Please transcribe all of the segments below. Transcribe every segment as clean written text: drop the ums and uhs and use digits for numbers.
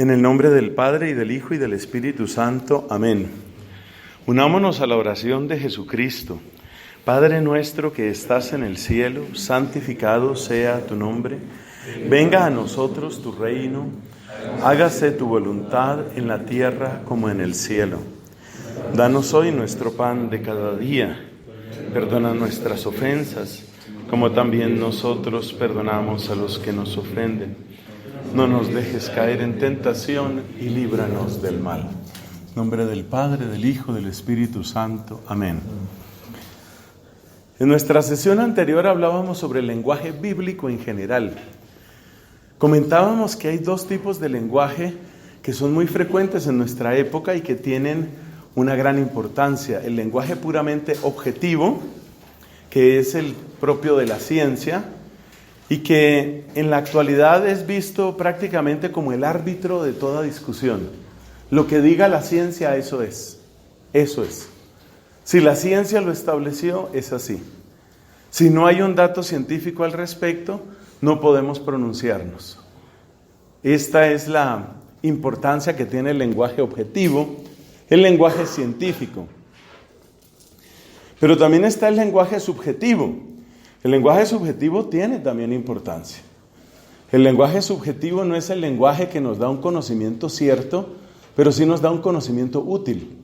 En el nombre del Padre, y del Hijo, y del Espíritu Santo. Amén. Unámonos a la oración de Jesucristo. Padre nuestro que estás en el cielo, santificado sea tu nombre. Venga a nosotros tu reino. Hágase tu voluntad en la tierra como en el cielo. Danos hoy nuestro pan de cada día. Perdona nuestras ofensas, como también nosotros perdonamos a los que nos ofenden. No nos dejes caer en tentación y líbranos del mal. En nombre del Padre, del Hijo, del Espíritu Santo. Amén. En nuestra sesión anterior hablábamos sobre el lenguaje bíblico en general. Comentábamos que hay dos tipos de lenguaje que son muy frecuentes en nuestra época y que tienen una gran importancia. El lenguaje puramente objetivo, que es el propio de la ciencia, y que en la actualidad es visto prácticamente como el árbitro de toda discusión. Lo que diga la ciencia, eso es. Eso es. Si la ciencia lo estableció, es así. Si no hay un dato científico al respecto, no podemos pronunciarnos. Esta es la importancia que tiene el lenguaje objetivo, el lenguaje científico. Pero también está el lenguaje subjetivo. El lenguaje subjetivo tiene también importancia. El lenguaje subjetivo no es el lenguaje que nos da un conocimiento cierto, pero sí nos da un conocimiento útil.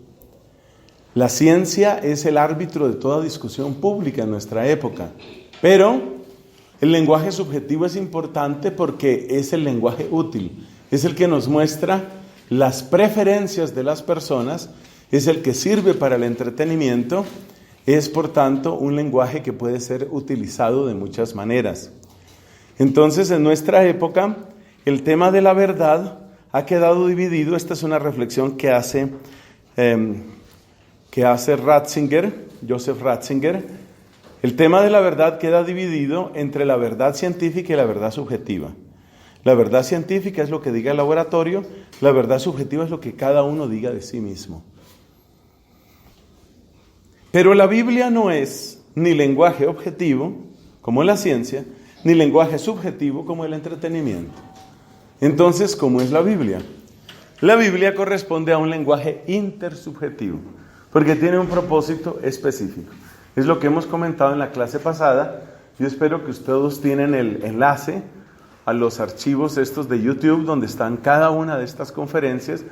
La ciencia es el árbitro de toda discusión pública en nuestra época, pero el lenguaje subjetivo es importante porque es el lenguaje útil, es el que nos muestra las preferencias de las personas, es el que sirve para el entretenimiento. Es, por tanto, un lenguaje que puede ser utilizado de muchas maneras. Entonces, en nuestra época, el tema de la verdad ha quedado dividido. Esta es una reflexión que hace Ratzinger, Joseph Ratzinger. El tema de la verdad queda dividido entre la verdad científica y la verdad subjetiva. La verdad científica es lo que diga el laboratorio, la verdad subjetiva es lo que cada uno diga de sí mismo. Pero la Biblia no es ni lenguaje objetivo, como la ciencia, ni lenguaje subjetivo, como el entretenimiento. Entonces, ¿cómo es la Biblia? La Biblia corresponde a un lenguaje intersubjetivo, porque tiene un propósito específico. Es lo que hemos comentado en la clase pasada. Yo espero que ustedes tienen el enlace a los archivos estos de YouTube, donde están cada una de estas conferencias.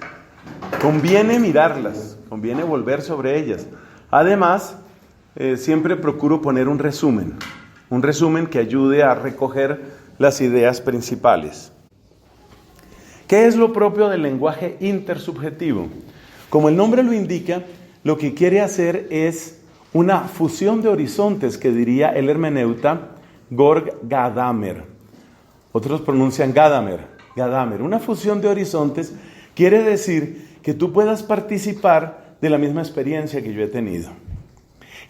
Conviene mirarlas, conviene volver sobre ellas. Además, siempre procuro poner un resumen que ayude a recoger las ideas principales. ¿Qué es lo propio del lenguaje intersubjetivo? Como el nombre lo indica, lo que quiere hacer es una fusión de horizontes, que diría el hermeneuta Georg Gadamer. Otros pronuncian Gadamer. Una fusión de horizontes quiere decir que tú puedas participar de la misma experiencia que yo he tenido.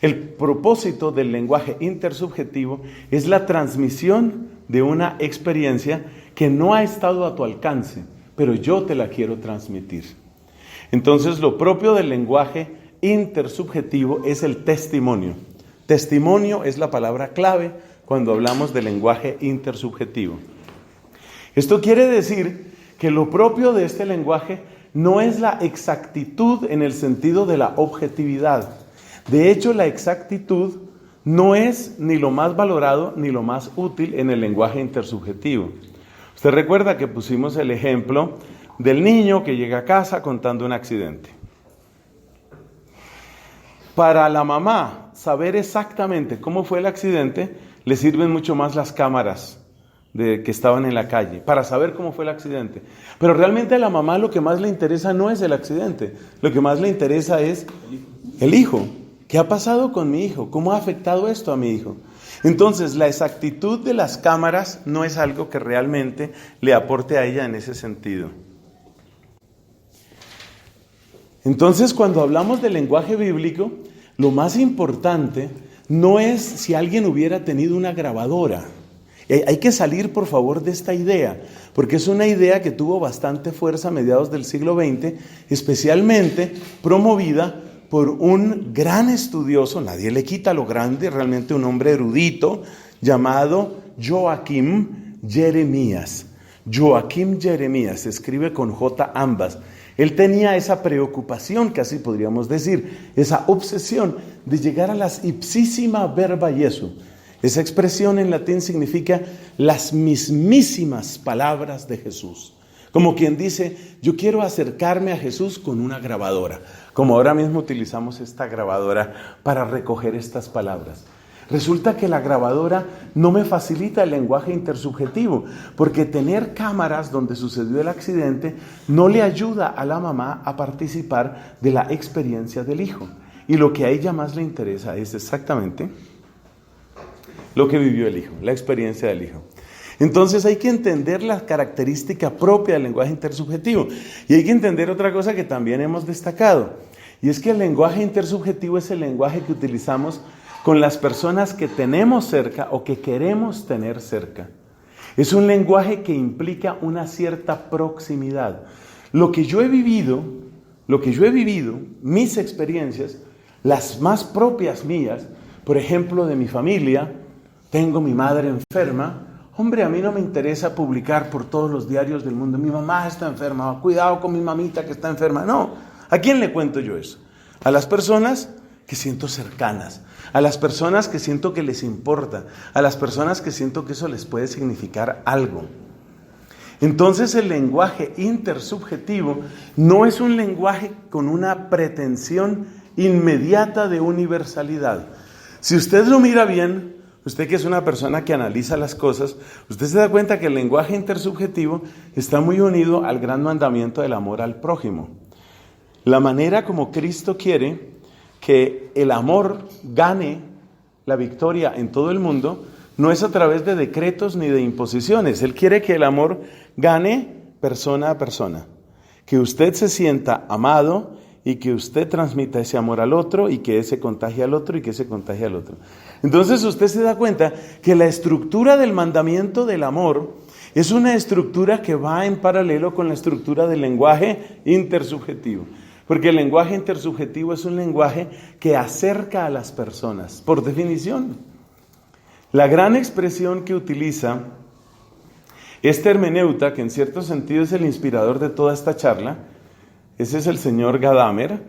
El propósito del lenguaje intersubjetivo es la transmisión de una experiencia que no ha estado a tu alcance, pero yo te la quiero transmitir. Entonces, lo propio del lenguaje intersubjetivo es el testimonio. Testimonio es la palabra clave cuando hablamos del lenguaje intersubjetivo. Esto quiere decir que lo propio de este lenguaje no es la exactitud en el sentido de la objetividad. De hecho, la exactitud no es ni lo más valorado ni lo más útil en el lenguaje intersubjetivo. Usted recuerda que pusimos el ejemplo del niño que llega a casa contando un accidente. Para la mamá saber exactamente cómo fue el accidente, le sirven mucho más las cámaras que estaban en la calle, para saber cómo fue el accidente. Pero realmente a la mamá lo que más le interesa no es el accidente, lo que más le interesa es el hijo. ¿Qué ha pasado con mi hijo? ¿Cómo ha afectado esto a mi hijo? Entonces, la exactitud de las cámaras no es algo que realmente le aporte a ella en ese sentido. Entonces, cuando hablamos del lenguaje bíblico, lo más importante no es si alguien hubiera tenido una grabadora. Hay que salir, por favor, de esta idea, porque es una idea que tuvo bastante fuerza a mediados del siglo XX, especialmente promovida por un gran estudioso, nadie le quita lo grande, realmente un hombre erudito, llamado Joachim Jeremías. Joaquim Jeremías, se escribe con J ambas. Él tenía esa preocupación, casi podríamos decir, esa obsesión de llegar a las ipsísima verba Jesu. Esa expresión en latín significa las mismísimas palabras de Jesús. Como quien dice, yo quiero acercarme a Jesús con una grabadora. Como ahora mismo utilizamos esta grabadora para recoger estas palabras. Resulta que la grabadora no me facilita el lenguaje intersubjetivo, porque tener cámaras donde sucedió el accidente no le ayuda a la mamá a participar de la experiencia del hijo. Y lo que a ella más le interesa es exactamente lo que vivió el hijo, la experiencia del hijo. Entonces hay que entender la característica propia del lenguaje intersubjetivo. Y hay que entender otra cosa que también hemos destacado. Y es que el lenguaje intersubjetivo es el lenguaje que utilizamos con las personas que tenemos cerca o que queremos tener cerca. Es un lenguaje que implica una cierta proximidad. Lo que yo he vivido, mis experiencias, las más propias mías, por ejemplo, de mi familia, tengo mi madre enferma. Hombre, a mí no me interesa publicar por todos los diarios del mundo, mi mamá está enferma, cuidado con mi mamita que está enferma. No, ¿a quién le cuento yo eso? A las personas que siento cercanas, a las personas que siento que les importa, a las personas que siento que eso les puede significar algo. Entonces el lenguaje intersubjetivo no es un lenguaje con una pretensión inmediata de universalidad. Si usted lo mira bien, usted que es una persona que analiza las cosas, usted se da cuenta que el lenguaje intersubjetivo está muy unido al gran mandamiento del amor al prójimo. La manera como Cristo quiere que el amor gane la victoria en todo el mundo no es a través de decretos ni de imposiciones. Él quiere que el amor gane persona a persona, que usted se sienta amado y que usted transmita ese amor al otro y que ese contagie al otro y que ese contagie al otro. Entonces usted se da cuenta que la estructura del mandamiento del amor es una estructura que va en paralelo con la estructura del lenguaje intersubjetivo. Porque el lenguaje intersubjetivo es un lenguaje que acerca a las personas, por definición. La gran expresión que utiliza este hermeneuta, que en cierto sentido es el inspirador de toda esta charla, ese es el señor Gadamer,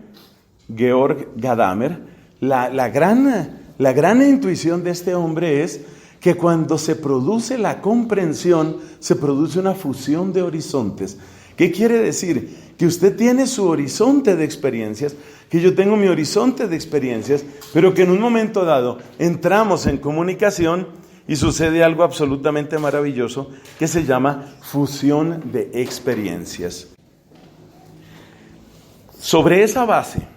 Georg Gadamer. La gran intuición de este hombre es que cuando se produce la comprensión, se produce una fusión de horizontes. ¿Qué quiere decir? Que usted tiene su horizonte de experiencias, que yo tengo mi horizonte de experiencias, pero que en un momento dado entramos en comunicación y sucede algo absolutamente maravilloso que se llama fusión de experiencias. Sobre esa base,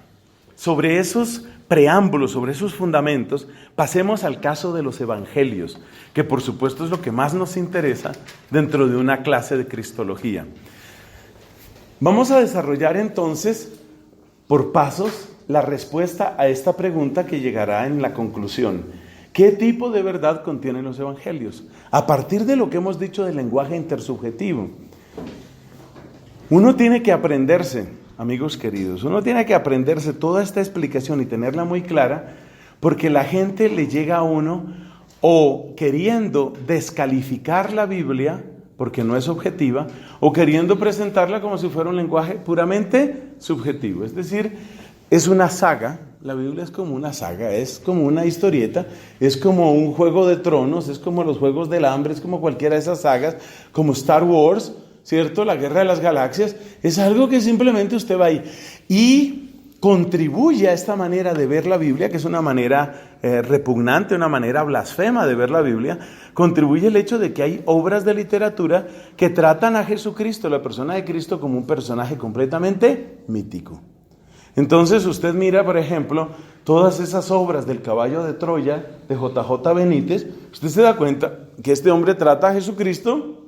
sobre esos preámbulos, sobre esos fundamentos, pasemos al caso de los evangelios, que por supuesto es lo que más nos interesa dentro de una clase de cristología. Vamos a desarrollar entonces, por pasos, la respuesta a esta pregunta que llegará en la conclusión. ¿Qué tipo de verdad contienen los evangelios? A partir de lo que hemos dicho del lenguaje intersubjetivo. Uno tiene que aprenderse, amigos queridos, uno tiene que aprenderse toda esta explicación y tenerla muy clara, porque la gente le llega a uno o queriendo descalificar la Biblia, porque no es objetiva, o queriendo presentarla como si fuera un lenguaje puramente subjetivo. Es decir, es una saga, la Biblia es como una saga, es como una historieta, es como un Juego de Tronos, es como los Juegos del Hambre, es como cualquiera de esas sagas, como Star Wars, ¿cierto? La Guerra de las Galaxias, es algo que simplemente usted va ahí y contribuye a esta manera de ver la Biblia, que es una manera repugnante, una manera blasfema de ver la Biblia. Contribuye el hecho de que hay obras de literatura que tratan a Jesucristo, la persona de Cristo, como un personaje completamente mítico. Entonces usted mira, por ejemplo, todas esas obras del Caballo de Troya, de J.J. Benítez, usted se da cuenta que este hombre trata a Jesucristo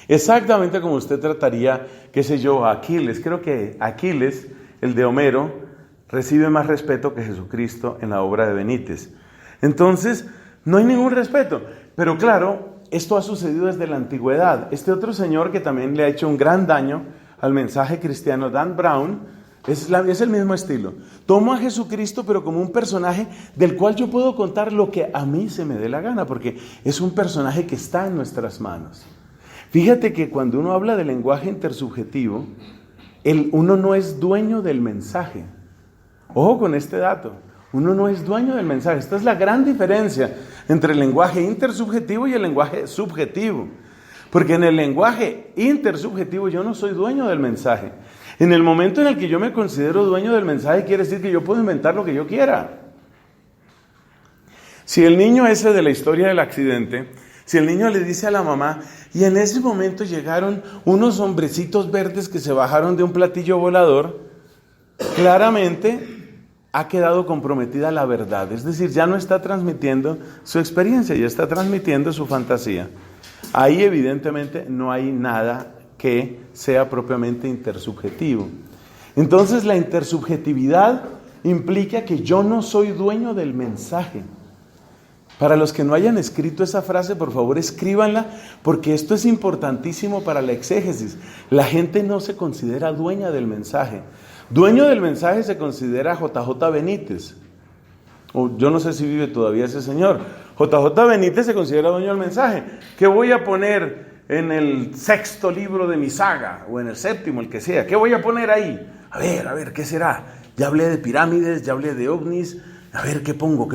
exactamente como usted trataría, qué sé yo, a Aquiles. Creo que Aquiles, el de Homero, recibe más respeto que Jesucristo en la obra de Benítez. Entonces, no hay ningún respeto. Pero claro, esto ha sucedido desde la antigüedad. Este otro señor que también le ha hecho un gran daño al mensaje cristiano, Dan Brown, es el mismo estilo. Tomo a Jesucristo, pero como un personaje del cual yo puedo contar lo que a mí se me dé la gana, porque es un personaje que está en nuestras manos. Fíjate que cuando uno habla de lenguaje intersubjetivo, uno no es dueño del mensaje. Ojo con este dato. Uno no es dueño del mensaje. Esta es la gran diferencia entre el lenguaje intersubjetivo y el lenguaje subjetivo. Porque en el lenguaje intersubjetivo yo no soy dueño del mensaje. En el momento en el que yo me considero dueño del mensaje, quiere decir que yo puedo inventar lo que yo quiera. Si el niño ese de la historia del accidente, si el niño le dice a la mamá, y en ese momento llegaron unos hombrecitos verdes que se bajaron de un platillo volador, claramente ha quedado comprometida la verdad. Es decir, ya no está transmitiendo su experiencia, ya está transmitiendo su fantasía. Ahí evidentemente no hay nada que sea propiamente intersubjetivo. Entonces la intersubjetividad implica que yo no soy dueño del mensaje. Para los que no hayan escrito esa frase, por favor escríbanla, porque esto es importantísimo para la exégesis. La gente no se considera dueña del mensaje. Dueño del mensaje se considera JJ Benítez. O yo no sé si vive todavía ese señor. JJ Benítez se considera dueño del mensaje. ¿Qué voy a poner en el 6º libro de mi saga? O en el 7º, el que sea. ¿Qué voy a poner ahí? A ver, ¿qué será? Ya hablé de pirámides, ya hablé de ovnis. A ver, ¿qué pongo?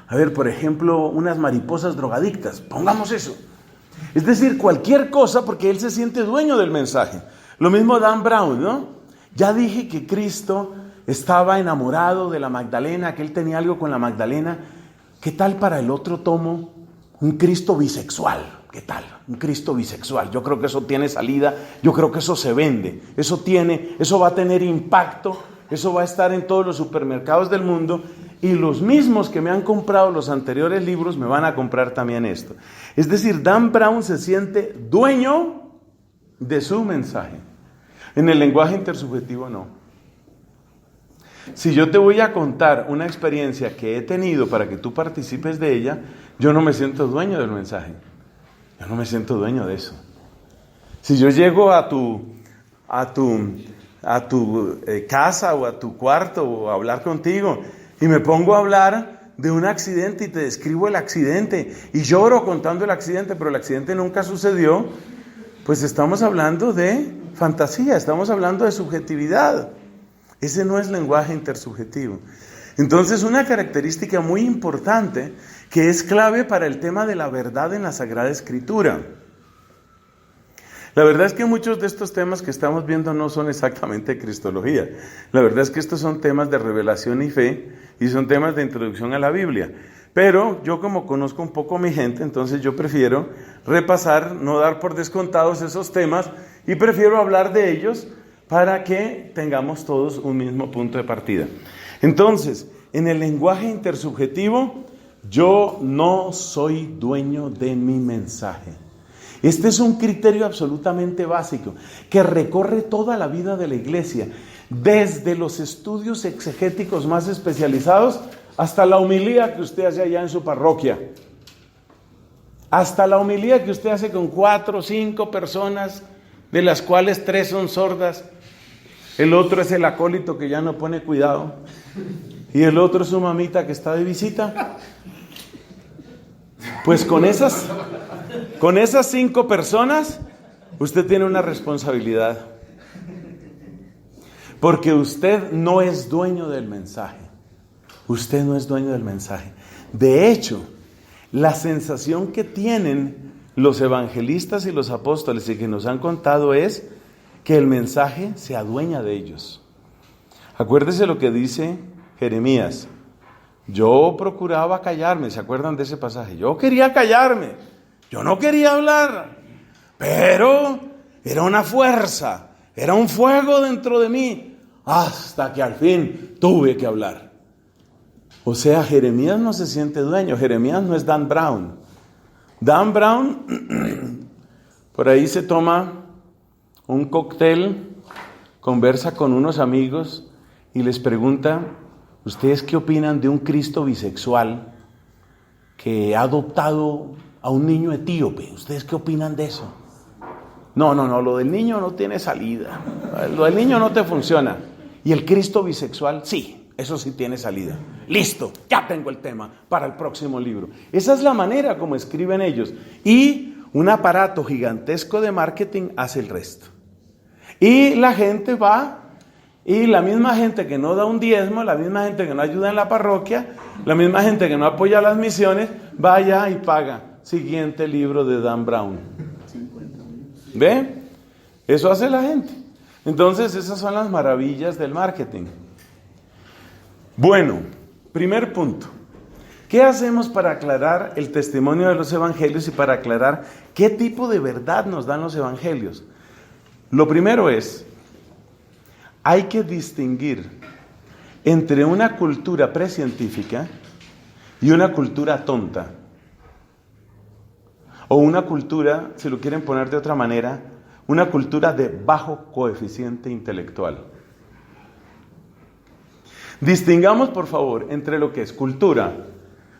A ver, por ejemplo, unas mariposas drogadictas. Pongamos eso. Es decir, cualquier cosa, porque él se siente dueño del mensaje. Lo mismo Dan Brown, ¿no? Ya dije que Cristo estaba enamorado de la Magdalena, que él tenía algo con la Magdalena. ¿Qué tal para el otro tomo? Un Cristo bisexual. ¿Qué tal? Un Cristo bisexual. Yo creo que eso tiene salida, yo creo que eso se vende. Eso va a tener impacto, eso va a estar en todos los supermercados del mundo. Y los mismos que me han comprado los anteriores libros me van a comprar también esto. Es decir, Dan Brown se siente dueño de su mensaje. En el lenguaje intersubjetivo no. Si yo te voy a contar una experiencia que he tenido para que tú participes de ella, yo no me siento dueño del mensaje. Yo no me siento dueño de eso. Si yo llego a tu casa o a tu cuarto o a hablar contigo y me pongo a hablar de un accidente y te describo el accidente y lloro contando el accidente, pero el accidente nunca sucedió, pues estamos hablando de fantasía, estamos hablando de subjetividad. Ese no es lenguaje intersubjetivo. Entonces, una característica muy importante que es clave para el tema de la verdad en la Sagrada Escritura. La verdad es que muchos de estos temas que estamos viendo no son exactamente cristología. La verdad es que estos son temas de revelación y fe y son temas de introducción a la Biblia. Pero yo, como conozco un poco a mi gente, entonces yo prefiero repasar, no dar por descontados esos temas y prefiero hablar de ellos para que tengamos todos un mismo punto de partida. Entonces, en el lenguaje intersubjetivo, yo no soy dueño de mi mensaje. Este es un criterio absolutamente básico que recorre toda la vida de la iglesia, desde los estudios exegéticos más especializados hasta la homilía que usted hace allá en su parroquia, hasta la homilía que usted hace con 4 o 5 personas, de las cuales 3 son sordas, el otro es el acólito que ya no pone cuidado y el otro es su mamita que está de visita. Pues con esas 5 personas, usted tiene una responsabilidad. Porque usted no es dueño del mensaje. Usted no es dueño del mensaje. De hecho, la sensación que tienen los evangelistas y los apóstoles y que nos han contado es que el mensaje se adueña de ellos. Acuérdese lo que dice Jeremías. Yo procuraba callarme, ¿se acuerdan de ese pasaje? Yo quería callarme, yo no quería hablar, pero era una fuerza, era un fuego dentro de mí, hasta que al fin tuve que hablar. O sea, Jeremías no se siente dueño, Jeremías no es Dan Brown. Dan Brown, por ahí se toma un cóctel, conversa con unos amigos y les pregunta: ¿ustedes qué opinan de un Cristo bisexual que ha adoptado a un niño etíope? ¿Ustedes qué opinan de eso? No, lo del niño no tiene salida. Lo del niño no te funciona. ¿Y el Cristo bisexual? Sí, eso sí tiene salida. Listo, ya tengo el tema para el próximo libro. Esa es la manera como escriben ellos. Y un aparato gigantesco de marketing hace el resto. Y la gente va, y la misma gente que no da un diezmo, la misma gente que no ayuda en la parroquia, la misma gente que no apoya las misiones, vaya y paga. Siguiente libro de Dan Brown. ¿Ve? Eso hace la gente. Entonces, esas son las maravillas del marketing. Bueno, primer punto. ¿Qué hacemos para aclarar el testimonio de los evangelios y para aclarar qué tipo de verdad nos dan los evangelios? Lo primero es, hay que distinguir entre una cultura precientífica y una cultura tonta. O una cultura, si lo quieren poner de otra manera, una cultura de bajo coeficiente intelectual. Distingamos, por favor, entre lo que es cultura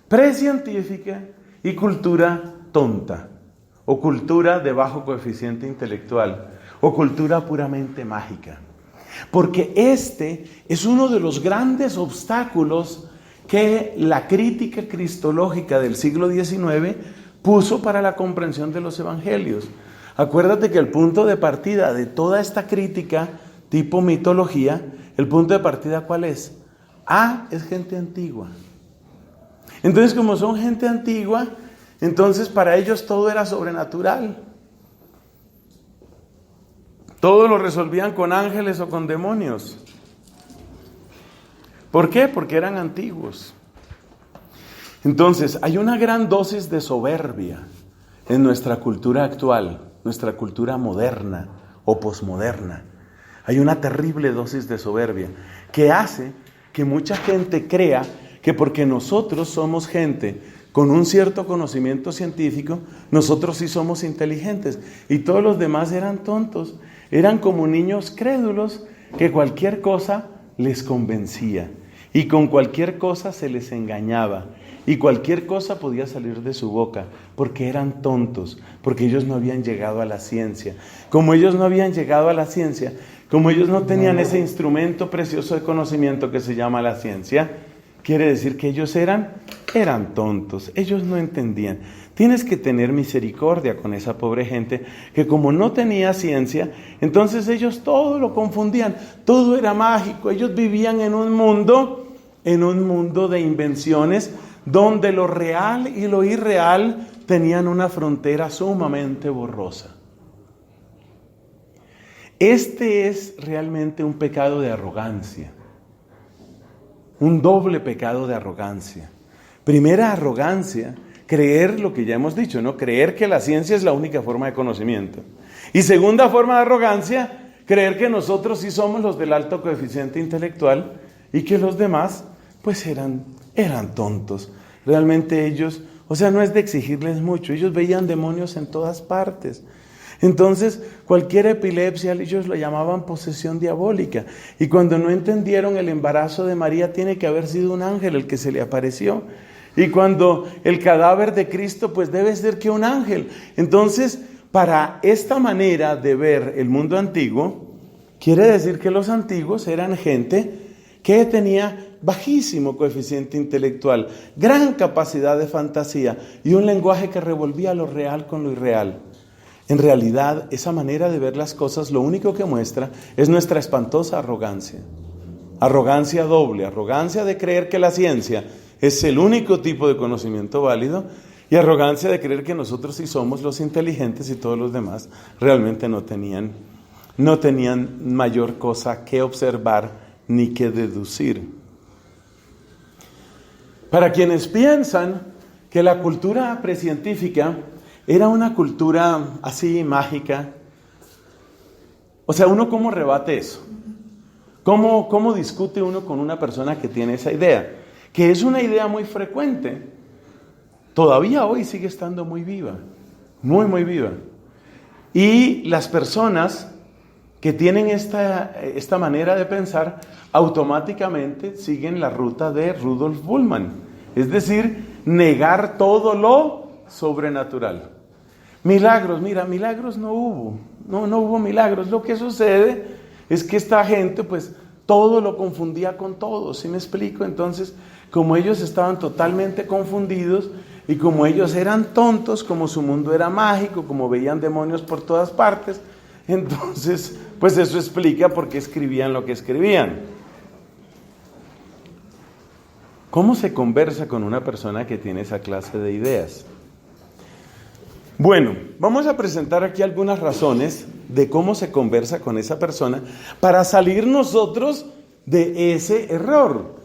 precientífica y cultura tonta, o cultura de bajo coeficiente intelectual, o cultura puramente mágica. Porque este es uno de los grandes obstáculos que la crítica cristológica del siglo XIX puso para la comprensión de los evangelios. Acuérdate que el punto de partida de toda esta crítica tipo mitología, el punto de partida ¿cuál es? Es gente antigua. Entonces, como son gente antigua, entonces para ellos todo era sobrenatural. Todo lo resolvían con ángeles o con demonios. ¿Por qué? Porque eran antiguos. Entonces, hay una gran dosis de soberbia en nuestra cultura actual, nuestra cultura moderna o posmoderna. Hay una terrible dosis de soberbia que hace que mucha gente crea que porque nosotros somos gente con un cierto conocimiento científico, nosotros sí somos inteligentes y todos los demás eran tontos, eran como niños crédulos que cualquier cosa les convencía y con cualquier cosa se les engañaba y cualquier cosa podía salir de su boca porque eran tontos, porque ellos no habían llegado a la ciencia. Como ellos no habían llegado a la ciencia, como ellos no tenían ese instrumento precioso de conocimiento que se llama la ciencia, quiere decir que ellos eran tontos, ellos no entendían. Tienes que tener misericordia con esa pobre gente que como no tenía ciencia, entonces ellos todo lo confundían, todo era mágico, ellos vivían en un mundo de invenciones donde lo real y lo irreal tenían una frontera sumamente borrosa. Este es realmente un pecado de arrogancia. Un doble pecado de arrogancia. Primera arrogancia, creer lo que ya hemos dicho, ¿no? Creer que la ciencia es la única forma de conocimiento. Y segunda forma de arrogancia, creer que nosotros sí somos los del alto coeficiente intelectual y que los demás, pues eran tontos. Realmente ellos, no es de exigirles mucho, ellos veían demonios en todas partes. Entonces, cualquier epilepsia, ellos lo llamaban posesión diabólica. Y cuando no entendieron el embarazo de María, tiene que haber sido un ángel el que se le apareció. Y cuando el cadáver de Cristo, pues debe ser que un ángel. Entonces, para esta manera de ver el mundo antiguo, quiere decir que los antiguos eran gente que tenía bajísimo coeficiente intelectual, gran capacidad de fantasía y un lenguaje que revolvía lo real con lo irreal. En realidad, esa manera de ver las cosas lo único que muestra es nuestra espantosa arrogancia. Arrogancia doble, arrogancia de creer que la ciencia es el único tipo de conocimiento válido y arrogancia de creer que nosotros sí somos los inteligentes y todos los demás realmente no tenían mayor cosa que observar ni que deducir. Para quienes piensan que la cultura precientífica era una cultura así mágica, uno ¿cómo rebate eso? ¿Cómo discute uno con una persona que tiene esa idea? Que es una idea muy frecuente, todavía hoy sigue estando muy viva, muy muy viva. Y las personas que tienen esta manera de pensar, automáticamente siguen la ruta de Rudolf Bultmann, es decir, negar todo lo sobrenatural. Milagros, milagros no hubo milagros. Lo que sucede es que esta gente, pues, todo lo confundía con todo, ¿sí me explico? Entonces, como ellos estaban totalmente confundidos, y como ellos eran tontos, como su mundo era mágico, como veían demonios por todas partes, entonces, pues eso explica por qué escribían lo que escribían. ¿Cómo se conversa con una persona que tiene esa clase de ideas? Bueno, vamos a presentar aquí algunas razones de cómo se conversa con esa persona para salir nosotros de ese error,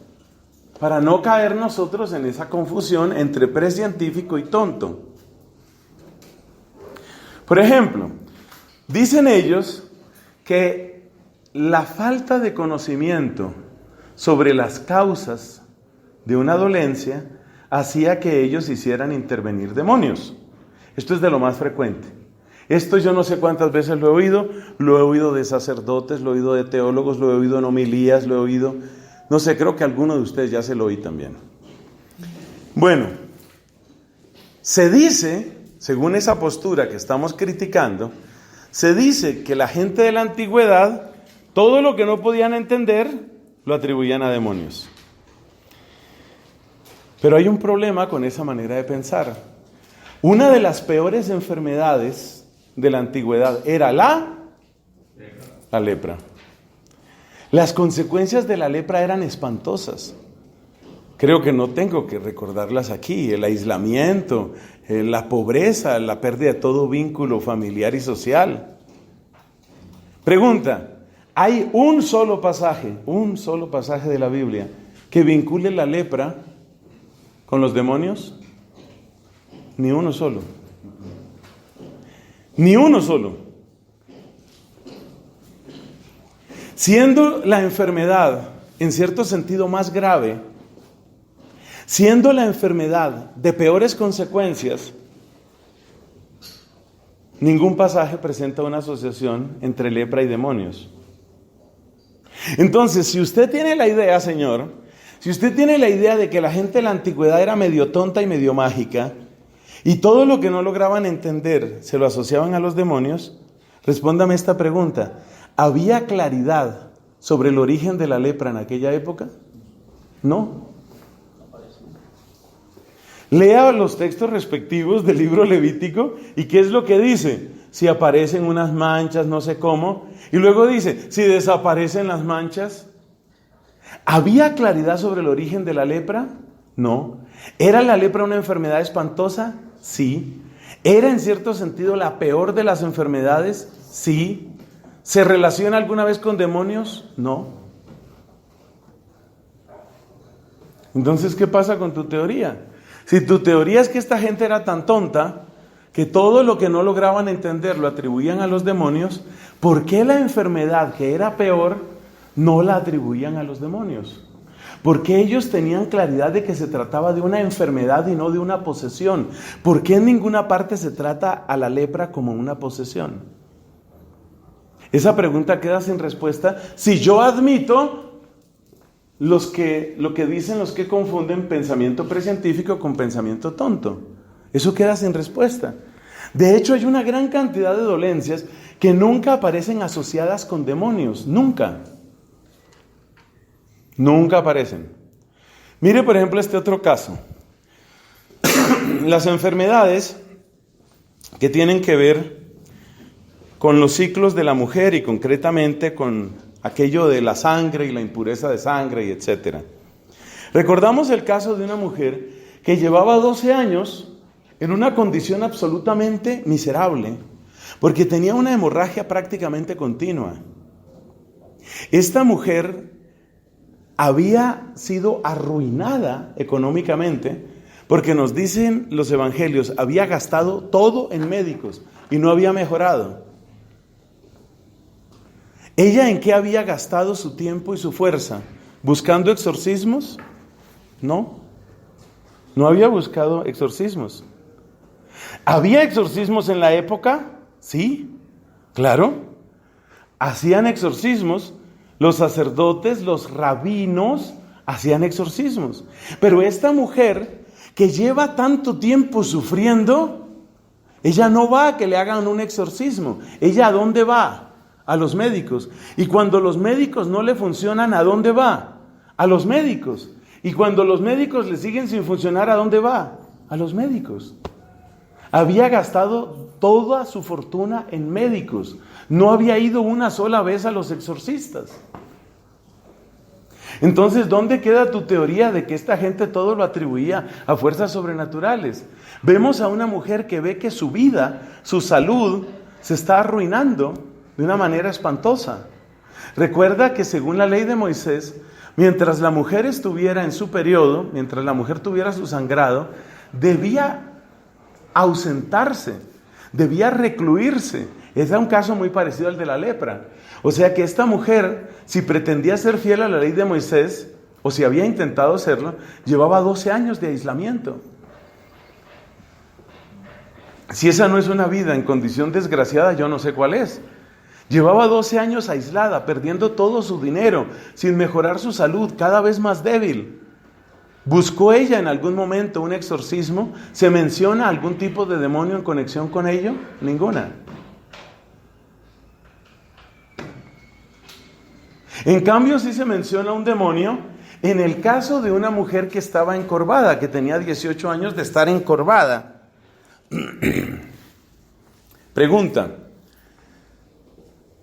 para no caer nosotros en esa confusión entre precientífico y tonto. Por ejemplo, dicen ellos que la falta de conocimiento sobre las causas de una dolencia hacía que ellos hicieran intervenir demonios. Esto es de lo más frecuente. Esto yo no sé cuántas veces lo he oído de sacerdotes, lo he oído de teólogos, lo he oído en homilías, lo he oído, no sé, creo que alguno de ustedes ya se lo oí también. Bueno, se dice, según esa postura que estamos criticando, se dice que la gente de la antigüedad, todo lo que no podían entender, lo atribuían a demonios. Pero hay un problema con esa manera de pensar. Una de las peores enfermedades de la antigüedad era la lepra. Las consecuencias de la lepra eran espantosas. Creo que no tengo que recordarlas aquí. El aislamiento, la pobreza, la pérdida de todo vínculo familiar y social. Pregunta, ¿hay un solo pasaje de la Biblia que vincule la lepra con los demonios? Ni uno solo. Ni uno solo. Siendo la enfermedad, en cierto sentido, más grave, siendo la enfermedad de peores consecuencias, ningún pasaje presenta una asociación entre lepra y demonios. Entonces, si usted tiene la idea, señor, si usted tiene la idea de que la gente de la antigüedad era medio tonta y medio mágica, y todo lo que no lograban entender se lo asociaban a los demonios, respóndame esta pregunta. ¿Había claridad sobre el origen de la lepra en aquella época? No. Lea los textos respectivos del libro Levítico y ¿qué es lo que dice? Si aparecen unas manchas, no sé cómo, y luego dice, si desaparecen las manchas. ¿Había claridad sobre el origen de la lepra? No. ¿Era la lepra una enfermedad espantosa? Sí. ¿Era en cierto sentido la peor de las enfermedades? Sí. ¿Se relaciona alguna vez con demonios? No. Entonces, ¿qué pasa con tu teoría? Si tu teoría es que esta gente era tan tonta que todo lo que no lograban entender lo atribuían a los demonios, ¿por qué la enfermedad que era peor no la atribuían a los demonios? ¿Por qué ellos tenían claridad de que se trataba de una enfermedad y no de una posesión? ¿Por qué en ninguna parte se trata a la lepra como una posesión? Esa pregunta queda sin respuesta si yo admito lo que dicen los que confunden pensamiento precientífico con pensamiento tonto. Eso queda sin respuesta. De hecho, hay una gran cantidad de dolencias que nunca aparecen asociadas con demonios. Nunca. Nunca aparecen. Mire, por ejemplo, este otro caso. Las enfermedades que tienen que ver con los ciclos de la mujer y concretamente con aquello de la sangre y la impureza de sangre y etcétera. Recordamos el caso de una mujer que llevaba 12 años en una condición absolutamente miserable porque tenía una hemorragia prácticamente continua. Esta mujer había sido arruinada económicamente porque nos dicen los evangelios, había gastado todo en médicos y no había mejorado. ¿Ella en qué había gastado su tiempo y su fuerza? ¿Buscando exorcismos? No, no había buscado exorcismos. ¿Había exorcismos en la época? Sí, claro. Hacían exorcismos. Los sacerdotes, los rabinos, hacían exorcismos. Pero esta mujer que lleva tanto tiempo sufriendo, ella no va a que le hagan un exorcismo. ¿Ella a dónde va? A los médicos. Y cuando los médicos no le funcionan, ¿a dónde va? A los médicos. Y cuando los médicos le siguen sin funcionar, ¿a dónde va? a los médicos. Había gastado toda su fortuna en médicos. No había ido una sola vez a los exorcistas. Entonces, ¿dónde queda tu teoría de que esta gente todo lo atribuía a fuerzas sobrenaturales? Vemos a una mujer que ve que su vida, su salud, se está arruinando de una manera espantosa. Recuerda que según la ley de Moisés, mientras la mujer estuviera en su periodo, mientras la mujer tuviera su sangrado, debía ausentarse, debía recluirse. Era un caso muy parecido al de la lepra. O sea que esta mujer, si pretendía ser fiel a la ley de Moisés, o si había intentado serlo, llevaba 12 años de aislamiento. Si esa no es una vida en condición desgraciada, yo no sé cuál es. Llevaba 12 años aislada, perdiendo todo su dinero, sin mejorar su salud, cada vez más débil. ¿Buscó ella en algún momento un exorcismo? ¿Se menciona algún tipo de demonio en conexión con ello? Ninguna. En cambio, sí se menciona un demonio en el caso de una mujer que estaba encorvada, que tenía 18 años de estar encorvada. Pregunta.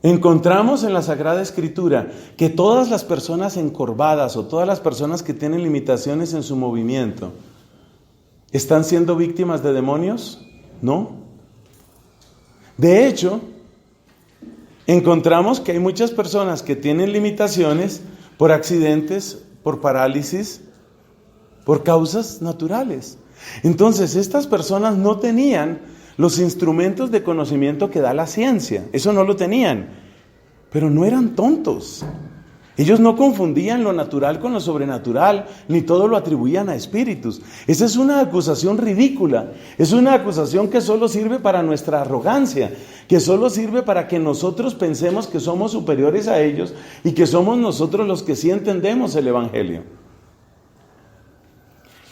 Encontramos en la Sagrada Escritura que todas las personas encorvadas o todas las personas que tienen limitaciones en su movimiento, ¿están siendo víctimas de demonios? No. De hecho, encontramos que hay muchas personas que tienen limitaciones por accidentes, por parálisis, por causas naturales. Entonces, estas personas no tenían los instrumentos de conocimiento que da la ciencia. Eso no lo tenían. Pero no eran tontos. Ellos no confundían lo natural con lo sobrenatural, ni todo lo atribuían a espíritus. Esa es una acusación ridícula. Es una acusación que solo sirve para nuestra arrogancia, que solo sirve para que nosotros pensemos que somos superiores a ellos y que somos nosotros los que sí entendemos el Evangelio.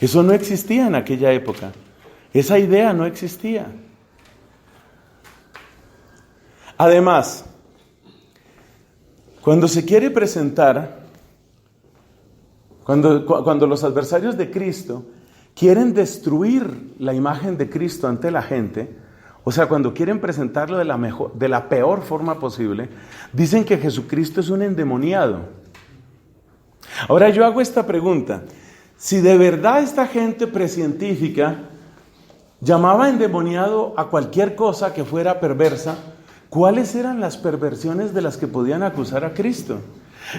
Eso no existía en aquella época. Esa idea no existía. Además, cuando se quiere presentar, cuando los adversarios de Cristo quieren destruir la imagen de Cristo ante la gente, o sea, cuando quieren presentarlo de la peor forma posible, dicen que Jesucristo es un endemoniado. Ahora yo hago esta pregunta: si de verdad esta gente precientífica llamaba endemoniado a cualquier cosa que fuera perversa, ¿cuáles eran las perversiones de las que podían acusar a Cristo?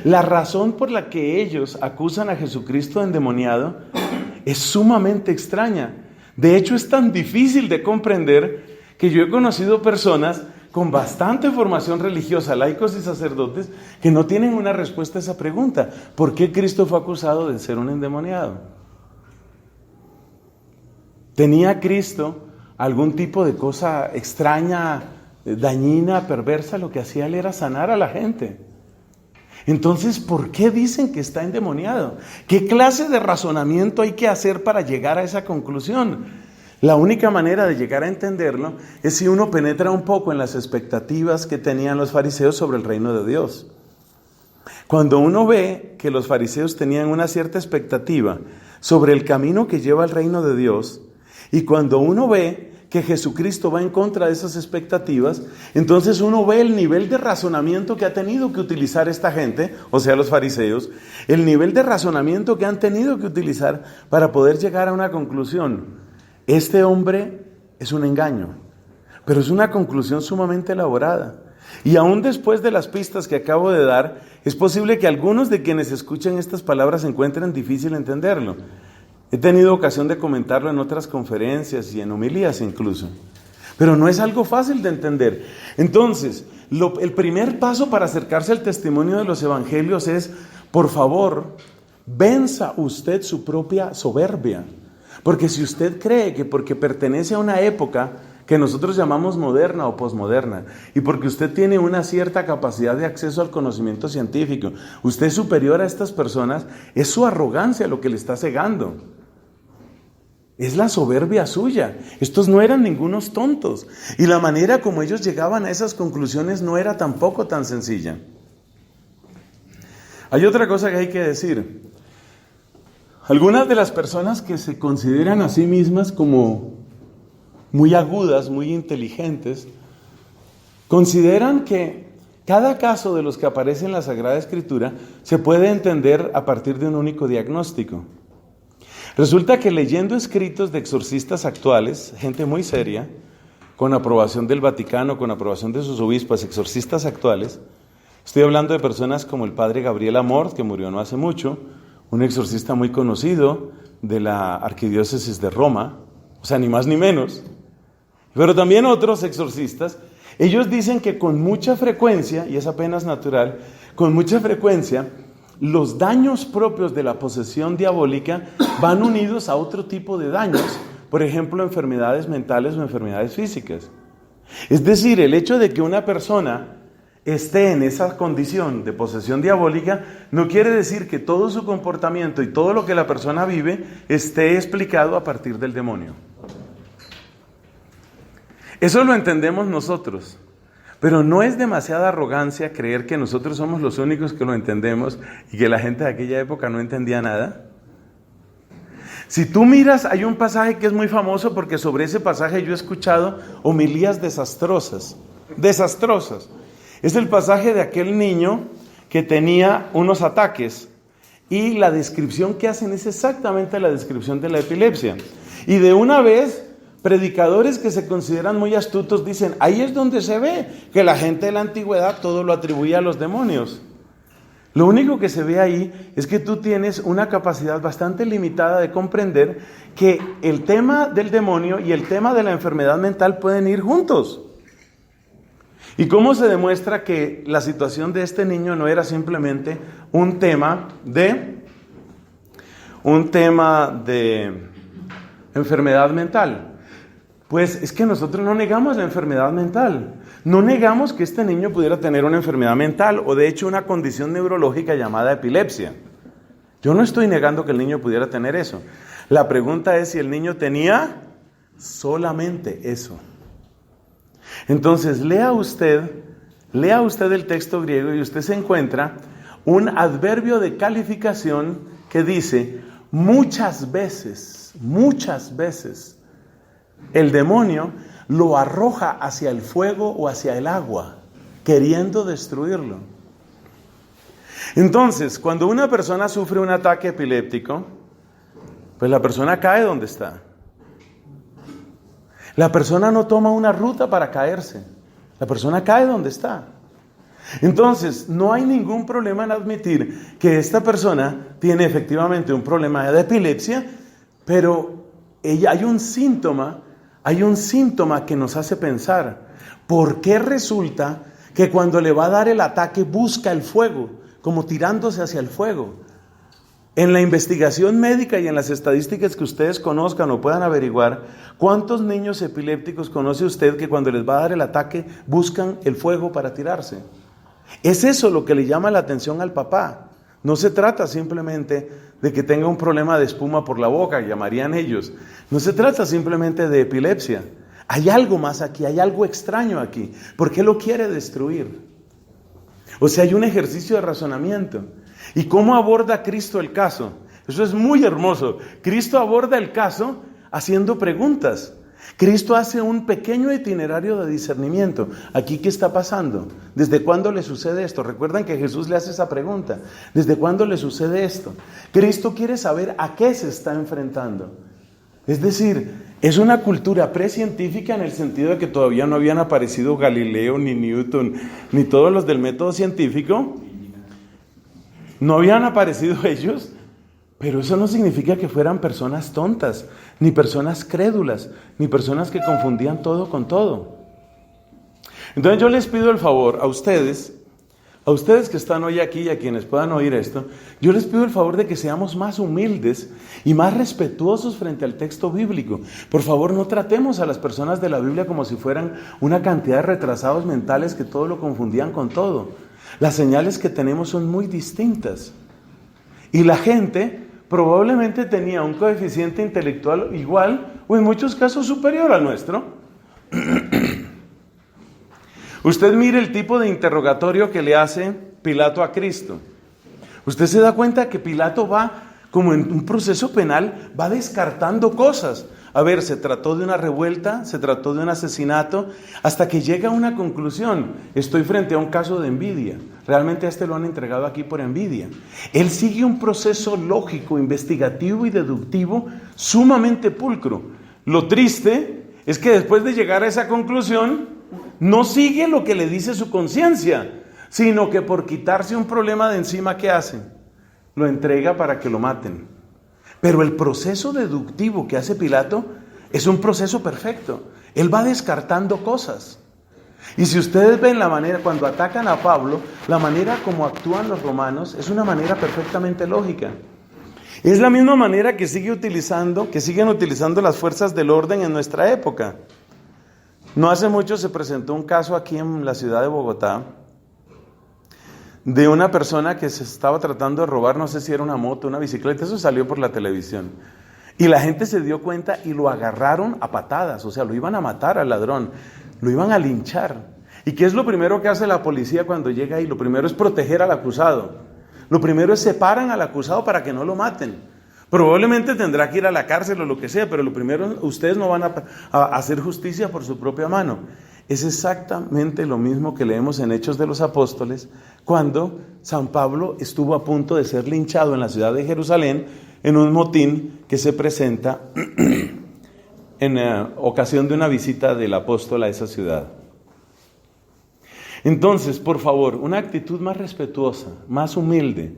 La razón por la que ellos acusan a Jesucristo de endemoniado es sumamente extraña. De hecho, es tan difícil de comprender que yo he conocido personas con bastante formación religiosa, laicos y sacerdotes, que no tienen una respuesta a esa pregunta. ¿Por qué Cristo fue acusado de ser un endemoniado? ¿Tenía Cristo algún tipo de cosa extraña, dañina, perversa? Lo que hacía él era sanar a la gente. Entonces, ¿por qué dicen que está endemoniado? ¿Qué clase de razonamiento hay que hacer para llegar a esa conclusión? La única manera de llegar a entenderlo es si uno penetra un poco en las expectativas que tenían los fariseos sobre el reino de Dios. Cuando uno ve que los fariseos tenían una cierta expectativa sobre el camino que lleva al reino de Dios, y cuando uno ve que Jesucristo va en contra de esas expectativas, entonces uno ve el nivel de razonamiento que ha tenido que utilizar esta gente, o sea los fariseos, el nivel de razonamiento que han tenido que utilizar para poder llegar a una conclusión. Este hombre es un engaño, pero es una conclusión sumamente elaborada. Y aún después de las pistas que acabo de dar, es posible que algunos de quienes escuchen estas palabras encuentren difícil entenderlo. He tenido ocasión de comentarlo en otras conferencias y en homilías incluso. Pero no es algo fácil de entender. Entonces, el primer paso para acercarse al testimonio de los evangelios es, por favor, venza usted su propia soberbia. Porque si usted cree que porque pertenece a una época que nosotros llamamos moderna o posmoderna, y porque usted tiene una cierta capacidad de acceso al conocimiento científico, usted es superior a estas personas, es su arrogancia lo que le está cegando. Es la soberbia suya. Estos no eran ningunos tontos. Y la manera como ellos llegaban a esas conclusiones no era tampoco tan sencilla. Hay otra cosa que hay que decir. Algunas de las personas que se consideran a sí mismas como muy agudas, muy inteligentes, consideran que cada caso de los que aparece en la Sagrada Escritura se puede entender a partir de un único diagnóstico. Resulta que leyendo escritos de exorcistas actuales, gente muy seria, con aprobación del Vaticano, con aprobación de sus obispos, exorcistas actuales, estoy hablando de personas como el padre Gabriel Amort, que murió no hace mucho, un exorcista muy conocido de la arquidiócesis de Roma, o sea, ni más ni menos, pero también otros exorcistas. Ellos dicen que con mucha frecuencia, y es apenas natural, con mucha frecuencia, los daños propios de la posesión diabólica van unidos a otro tipo de daños, por ejemplo, enfermedades mentales o enfermedades físicas. Es decir, el hecho de que una persona esté en esa condición de posesión diabólica no quiere decir que todo su comportamiento y todo lo que la persona vive esté explicado a partir del demonio. Eso lo entendemos nosotros, pero no es demasiada arrogancia creer que nosotros somos los únicos que lo entendemos y que la gente de aquella época no entendía nada. Si tú miras, hay un pasaje que es muy famoso porque sobre ese pasaje yo he escuchado homilías desastrosas. Es el pasaje de aquel niño que tenía unos ataques y la descripción que hacen es exactamente la descripción de la epilepsia. Y de una vez, predicadores que se consideran muy astutos dicen, ahí es donde se ve que la gente de la antigüedad todo lo atribuía a los demonios. Lo único que se ve ahí es que tú tienes una capacidad bastante limitada de comprender que el tema del demonio y el tema de la enfermedad mental pueden ir juntos. ¿Y cómo se demuestra que la situación de este niño no era simplemente un tema de enfermedad mental? Pues es que nosotros no negamos la enfermedad mental. No negamos que este niño pudiera tener una enfermedad mental o de hecho una condición neurológica llamada epilepsia. Yo no estoy negando que el niño pudiera tener eso. La pregunta es si el niño tenía solamente eso. Entonces, lea usted el texto griego y usted se encuentra un adverbio de calificación que dice muchas veces, el demonio lo arroja hacia el fuego o hacia el agua, queriendo destruirlo. Entonces, cuando una persona sufre un ataque epiléptico, pues la persona cae donde está. La persona no toma una ruta para caerse. La persona cae donde está. Entonces, no hay ningún problema en admitir que esta persona tiene efectivamente un problema de epilepsia, pero hay un síntoma que nos hace pensar, ¿por qué resulta que cuando le va a dar el ataque busca el fuego, como tirándose hacia el fuego? En la investigación médica y en las estadísticas que ustedes conozcan o puedan averiguar, ¿cuántos niños epilépticos conoce usted que cuando les va a dar el ataque buscan el fuego para tirarse? Es eso lo que le llama la atención al papá. No se trata simplemente de que tenga un problema de espuma por la boca, llamarían ellos. No se trata simplemente de epilepsia. Hay algo más aquí, hay algo extraño aquí. ¿Por qué lo quiere destruir? O sea, hay un ejercicio de razonamiento. ¿Y cómo aborda Cristo el caso? Eso es muy hermoso. Cristo aborda el caso haciendo preguntas. Cristo hace un pequeño itinerario de discernimiento. ¿Aquí qué está pasando? ¿Desde cuándo le sucede esto? Recuerdan que Jesús le hace esa pregunta. ¿Desde cuándo le sucede esto? Cristo quiere saber a qué se está enfrentando. Es decir, es una cultura precientífica en el sentido de que todavía no habían aparecido Galileo, ni Newton, ni todos los del método científico. No habían aparecido ellos, pero eso no significa que fueran personas tontas, ni personas crédulas, ni personas que confundían todo con todo. Entonces yo les pido el favor a ustedes que están hoy aquí y a quienes puedan oír esto, yo les pido el favor de que seamos más humildes y más respetuosos frente al texto bíblico. Por favor, no tratemos a las personas de la Biblia como si fueran una cantidad de retrasados mentales que todo lo confundían con todo. Las señales que tenemos son muy distintas. Y la gente probablemente tenía un coeficiente intelectual igual o en muchos casos superior al nuestro. Usted mire el tipo de interrogatorio que le hace Pilato a Cristo. Usted se da cuenta que Pilato va como en un proceso penal, va descartando cosas. A ver, se trató de una revuelta, se trató de un asesinato, hasta que llega a una conclusión. Estoy frente a un caso de envidia. Realmente a este lo han entregado aquí por envidia. Él sigue un proceso lógico, investigativo y deductivo sumamente pulcro. Lo triste es que después de llegar a esa conclusión, no sigue lo que le dice su conciencia, sino que por quitarse un problema de encima, ¿qué hace? Lo entrega para que lo maten. Pero el proceso deductivo que hace Pilato es un proceso perfecto. Él va descartando cosas. Y si ustedes ven la manera, cuando atacan a Pablo, la manera como actúan los romanos es una manera perfectamente lógica. Es la misma manera que siguen utilizando las fuerzas del orden en nuestra época. No hace mucho se presentó un caso aquí en la ciudad de Bogotá de una persona que se estaba tratando de robar, no sé si era una moto, una bicicleta, eso salió por la televisión. Y la gente se dio cuenta y lo agarraron a patadas, o sea, lo iban a matar al ladrón, lo iban a linchar. ¿Y qué es lo primero que hace la policía cuando llega ahí? Lo primero es proteger al acusado. Lo primero es separan al acusado para que no lo maten. Probablemente tendrá que ir a la cárcel o lo que sea, pero lo primero, ustedes no van a hacer justicia por su propia mano. Es exactamente lo mismo que leemos en Hechos de los Apóstoles, cuando San Pablo estuvo a punto de ser linchado en la ciudad de Jerusalén en un motín que se presenta en ocasión de una visita del apóstol a esa ciudad. Entonces, por favor, una actitud más respetuosa, más humilde.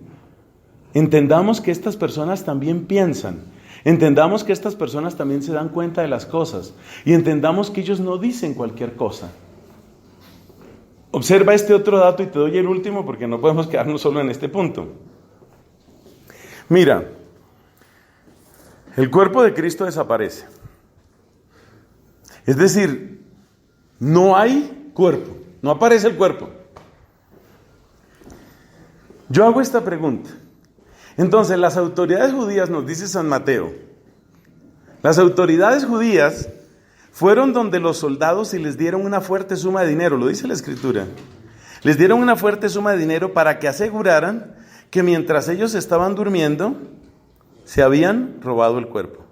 Entendamos que estas personas también piensan, entendamos que estas personas también se dan cuenta de las cosas y entendamos que ellos no dicen cualquier cosa. Observa este otro dato y te doy el último porque no podemos quedarnos solo en este punto. Mira, el cuerpo de Cristo desaparece. Es decir, no hay cuerpo, no aparece el cuerpo. Yo hago esta pregunta. Entonces, las autoridades judías, nos dice San Mateo, las autoridades judías fueron donde los soldados y les dieron una fuerte suma de dinero, lo dice la Escritura. Les dieron una fuerte suma de dinero para que aseguraran que mientras ellos estaban durmiendo, se habían robado el cuerpo.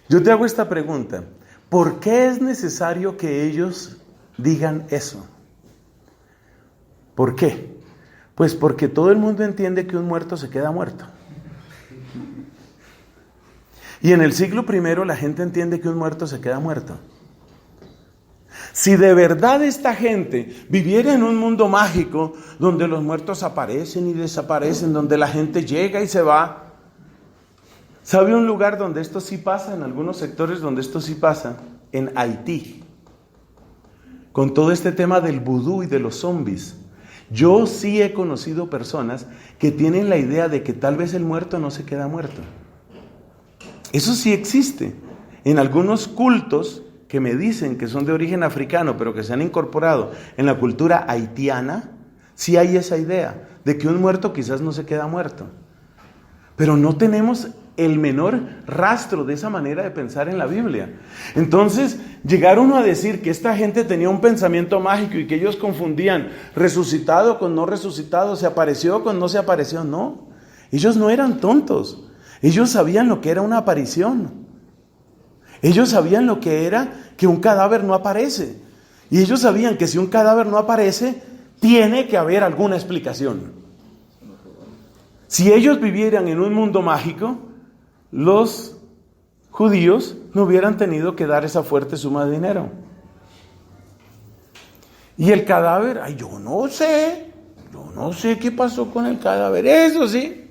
Yo te hago esta pregunta, ¿por qué es necesario que ellos digan eso? ¿Por qué? Pues porque todo el mundo entiende que un muerto se queda muerto. Y en el siglo I la gente entiende que un muerto se queda muerto. Si de verdad esta gente viviera en un mundo mágico donde los muertos aparecen y desaparecen, donde la gente llega y se va, ¿sabe un lugar donde esto sí pasa? En algunos sectores donde esto sí pasa, en Haití, con todo este tema del vudú y de los zombies. Yo sí he conocido personas que tienen la idea de que tal vez el muerto no se queda muerto. Eso sí existe. En algunos cultos que me dicen que son de origen africano, pero que se han incorporado en la cultura haitiana, sí hay esa idea de que un muerto quizás no se queda muerto. Pero no tenemos el menor rastro de esa manera de pensar en la Biblia. Entonces, llegaron a decir que esta gente tenía un pensamiento mágico y que ellos confundían resucitado con no resucitado, se apareció con no se apareció. No, ellos no eran tontos. Ellos sabían lo que era una aparición. Ellos sabían lo que era que un cadáver no aparece. Y ellos sabían que si un cadáver no aparece, tiene que haber alguna explicación. Si ellos vivieran en un mundo mágico, los judíos no hubieran tenido que dar esa fuerte suma de dinero. Y el cadáver, yo no sé qué pasó con el cadáver, eso sí.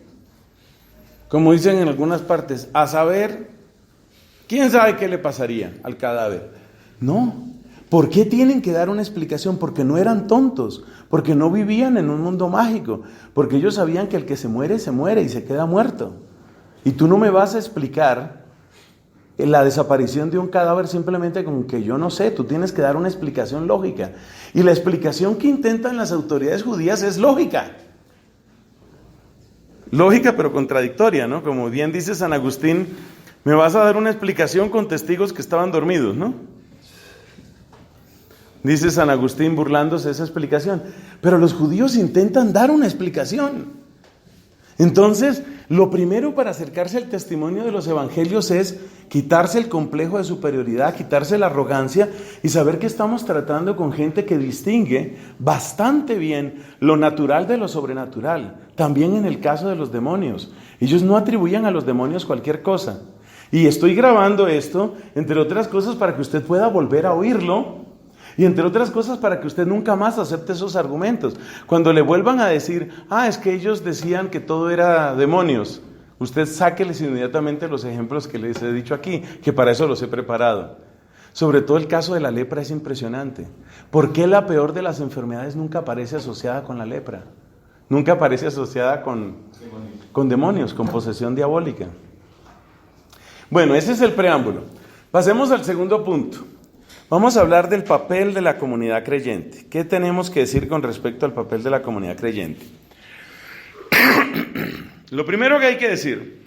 Como dicen en algunas partes, a saber, ¿quién sabe qué le pasaría al cadáver? No, ¿por qué tienen que dar una explicación? Porque no eran tontos, porque no vivían en un mundo mágico, porque ellos sabían que el que se muere y se queda muerto. Y tú no me vas a explicar la desaparición de un cadáver simplemente con que yo no sé, tú tienes que dar una explicación lógica. Y la explicación que intentan las autoridades judías es lógica. Lógica pero contradictoria, ¿no? Como bien dice San Agustín, me vas a dar una explicación con testigos que estaban dormidos, ¿no? Dice San Agustín burlándose de esa explicación. Pero los judíos intentan dar una explicación. Entonces, lo primero para acercarse al testimonio de los evangelios es quitarse el complejo de superioridad, quitarse la arrogancia y saber que estamos tratando con gente que distingue bastante bien lo natural de lo sobrenatural. También en el caso de los demonios. Ellos no atribuyen a los demonios cualquier cosa. Y estoy grabando esto, entre otras cosas, para que usted pueda volver a oírlo. Y entre otras cosas para que usted nunca más acepte esos argumentos. Cuando le vuelvan a decir, es que ellos decían que todo era demonios, usted sáqueles inmediatamente los ejemplos que les he dicho aquí, que para eso los he preparado. Sobre todo el caso de la lepra es impresionante. ¿Por qué la peor de las enfermedades nunca aparece asociada con la lepra? Nunca aparece asociada con demonios, con posesión diabólica. Bueno, ese es el preámbulo. Pasemos al segundo punto. Vamos a hablar del papel de la comunidad creyente. ¿Qué tenemos que decir con respecto al papel de la comunidad creyente? Lo primero que hay que decir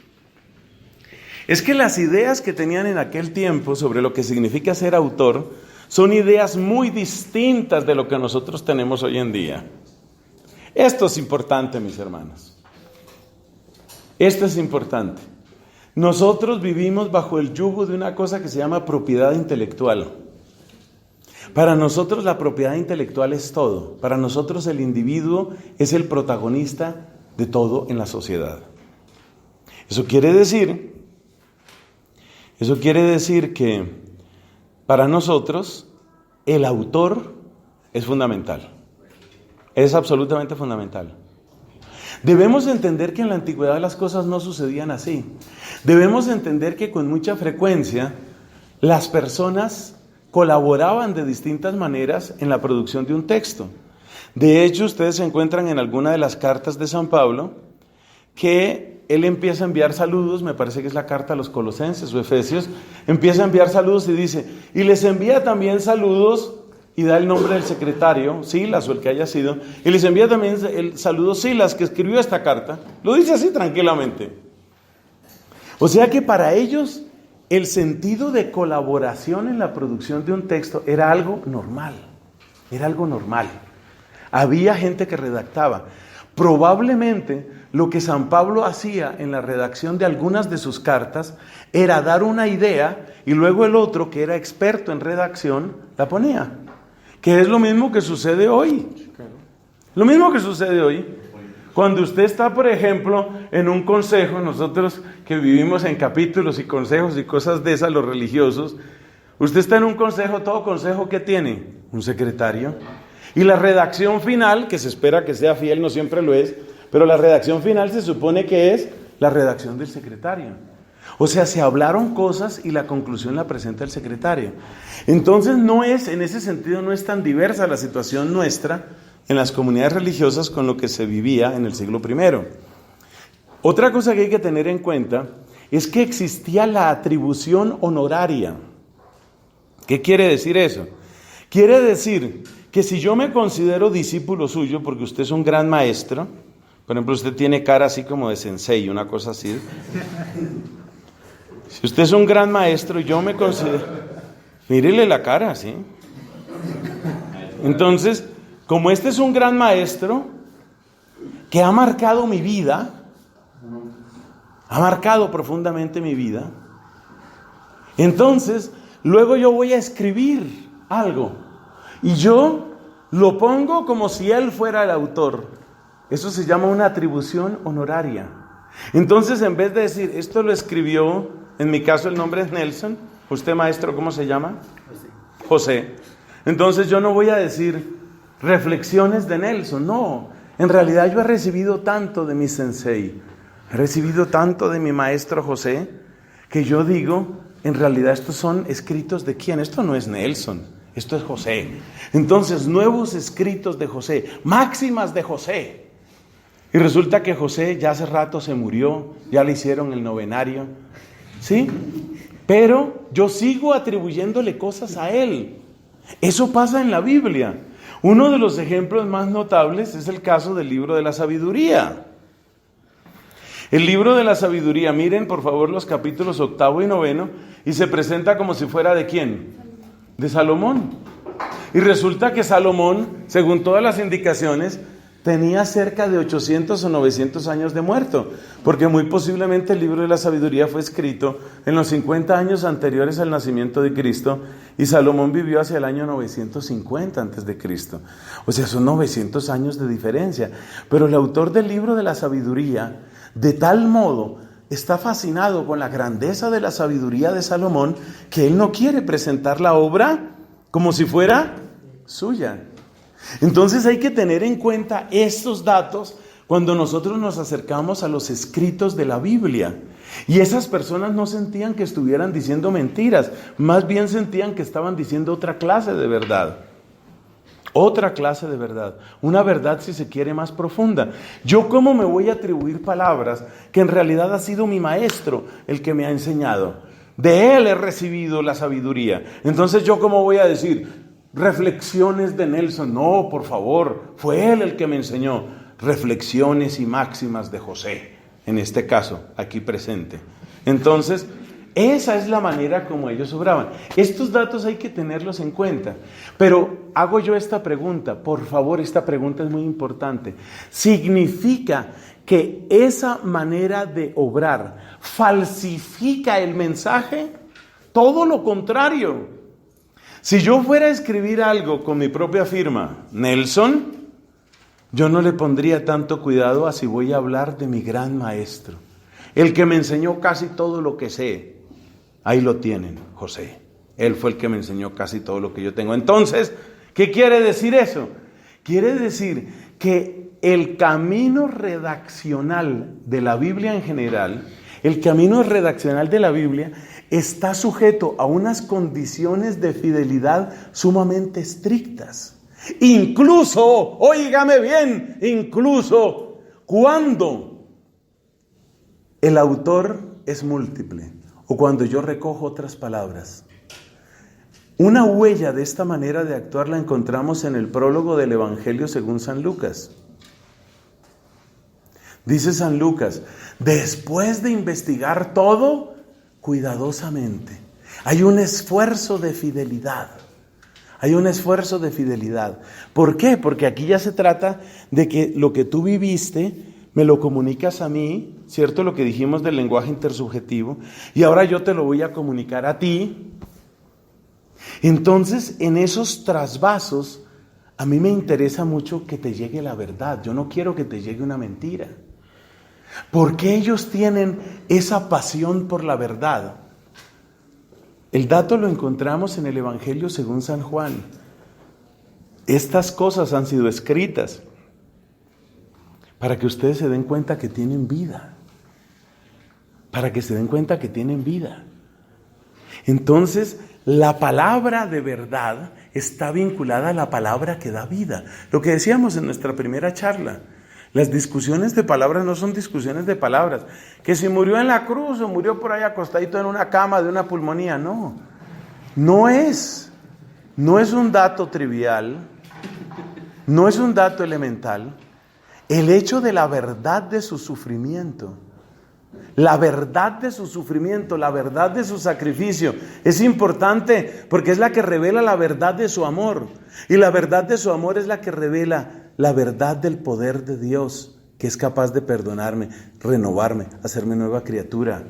es que las ideas que tenían en aquel tiempo sobre lo que significa ser autor son ideas muy distintas de lo que nosotros tenemos hoy en día. Esto es importante, mis hermanos. Esto es importante. Nosotros vivimos bajo el yugo de una cosa que se llama propiedad intelectual. Para nosotros la propiedad intelectual es todo. Para nosotros el individuo es el protagonista de todo en la sociedad. Eso quiere decir que para nosotros el autor es fundamental. Es absolutamente fundamental. Debemos entender que en la antigüedad las cosas no sucedían así. Debemos entender que con mucha frecuencia las personas colaboraban de distintas maneras en la producción de un texto. De hecho, ustedes se encuentran en alguna de las cartas de San Pablo que él empieza a enviar saludos, me parece que es la carta a los Colosenses o Efesios, empieza a enviar saludos y dice, y les envía también saludos, y da el nombre del secretario, Silas o el que haya sido, y les envía también el saludo Silas, que escribió esta carta. Lo dice así tranquilamente. O sea que para ellos el sentido de colaboración en la producción de un texto era algo normal. Era algo normal. Había gente que redactaba. Probablemente lo que San Pablo hacía en la redacción de algunas de sus cartas era dar una idea y luego el otro, que era experto en redacción, la ponía. Que es lo mismo que sucede hoy. Lo mismo que sucede hoy. Cuando usted está, por ejemplo, en un consejo, nosotros que vivimos en capítulos y consejos y cosas de esas, los religiosos, usted está en un consejo, todo consejo, ¿qué tiene? Un secretario. Y la redacción final, que se espera que sea fiel, no siempre lo es, pero la redacción final se supone que es la redacción del secretario. O sea, se hablaron cosas y la conclusión la presenta el secretario. Entonces en ese sentido no es tan diversa la situación nuestra en las comunidades religiosas con lo que se vivía en el siglo I. Otra cosa que hay que tener en cuenta es que existía la atribución honoraria. ¿Qué quiere decir eso? Quiere decir que si yo me considero discípulo suyo, porque usted es un gran maestro, por ejemplo, usted tiene cara así como de sensei, una cosa así. Si usted es un gran maestro y yo me considero... Mírele la cara, ¿sí? Entonces, como este es un gran maestro que ha marcado mi vida, ha marcado profundamente mi vida, entonces, luego yo voy a escribir algo y yo lo pongo como si él fuera el autor. Eso se llama una atribución honoraria. Entonces, en vez de decir, esto lo escribió... En mi caso el nombre es Nelson. ¿Usted, maestro, cómo se llama? José. Entonces yo no voy a decir reflexiones de Nelson. No, en realidad yo he recibido tanto de mi sensei, he recibido tanto de mi maestro José, que yo digo, en realidad estos son escritos de ¿quién? Esto no es Nelson, esto es José. Entonces, nuevos escritos de José, máximas de José. Y resulta que José ya hace rato se murió, ya le hicieron el novenario. ¿Sí? Pero yo sigo atribuyéndole cosas a él. Eso pasa en la Biblia. Uno de los ejemplos más notables es el caso del libro de la sabiduría. El libro de la sabiduría, miren por favor los capítulos 8 y 9, y se presenta como si fuera ¿de quién? De Salomón. Y resulta que Salomón, según todas las indicaciones, tenía cerca de 800 o 900 años de muerto, porque muy posiblemente el libro de la sabiduría fue escrito en los 50 años anteriores al nacimiento de Cristo, y Salomón vivió hacia el año 950 antes de Cristo. O sea, son 900 años de diferencia. Pero el autor del libro de la sabiduría, de tal modo, está fascinado con la grandeza de la sabiduría de Salomón, que él no quiere presentar la obra como si fuera suya. Entonces hay que tener en cuenta estos datos cuando nosotros nos acercamos a los escritos de la Biblia. Y esas personas no sentían que estuvieran diciendo mentiras, más bien sentían que estaban diciendo otra clase de verdad. Otra clase de verdad, una verdad, si se quiere, más profunda. ¿Yo cómo me voy a atribuir palabras que en realidad ha sido mi maestro el que me ha enseñado? De él he recibido la sabiduría. Entonces, ¿yo cómo voy a decir reflexiones de Nelson? No, por favor, fue él el que me enseñó. Reflexiones y máximas de José, en este caso, aquí presente. Entonces, esa es la manera como ellos obraban. Estos datos hay que tenerlos en cuenta. Pero hago yo esta pregunta, por favor, esta pregunta es muy importante. ¿Significa que esa manera de obrar falsifica el mensaje? Todo lo contrario. Si yo fuera a escribir algo con mi propia firma, Nelson, yo no le pondría tanto cuidado a si voy a hablar de mi gran maestro, el que me enseñó casi todo lo que sé. Ahí lo tienen, José. Él fue el que me enseñó casi todo lo que yo tengo. Entonces, ¿qué quiere decir eso? Quiere decir que el camino redaccional de la Biblia en general, el camino redaccional de la Biblia está sujeto a unas condiciones de fidelidad sumamente estrictas. Incluso, óigame bien, incluso cuando el autor es múltiple o cuando yo recojo otras palabras. Una huella de esta manera de actuar la encontramos en el prólogo del Evangelio según San Lucas. Dice San Lucas, después de investigar todo cuidadosamente, hay un esfuerzo de fidelidad. Hay un esfuerzo de fidelidad. ¿Por qué? Porque aquí ya se trata de que lo que tú viviste me lo comunicas a mí, ¿cierto? Lo que dijimos del lenguaje intersubjetivo, y ahora yo te lo voy a comunicar a ti. Entonces, en esos trasvasos, a mí me interesa mucho que te llegue la verdad. Yo no quiero que te llegue una mentira. ¿Por qué ellos tienen esa pasión por la verdad? El dato lo encontramos en el Evangelio según San Juan. Estas cosas han sido escritas para que ustedes se den cuenta que tienen vida. Para que se den cuenta que tienen vida. Entonces, la palabra de verdad está vinculada a la palabra que da vida. Lo que decíamos en nuestra primera charla. Las discusiones de palabras no son discusiones de palabras. Que si murió en la cruz o murió por ahí acostadito en una cama de una pulmonía. No. No es un dato trivial. No es un dato elemental. El hecho de la verdad de su sufrimiento. La verdad de su sufrimiento, la verdad de su sacrificio es importante porque es la que revela la verdad de su amor. Y la verdad de su amor es la que revela la verdad del poder de Dios, que es capaz de perdonarme, renovarme, hacerme nueva criatura.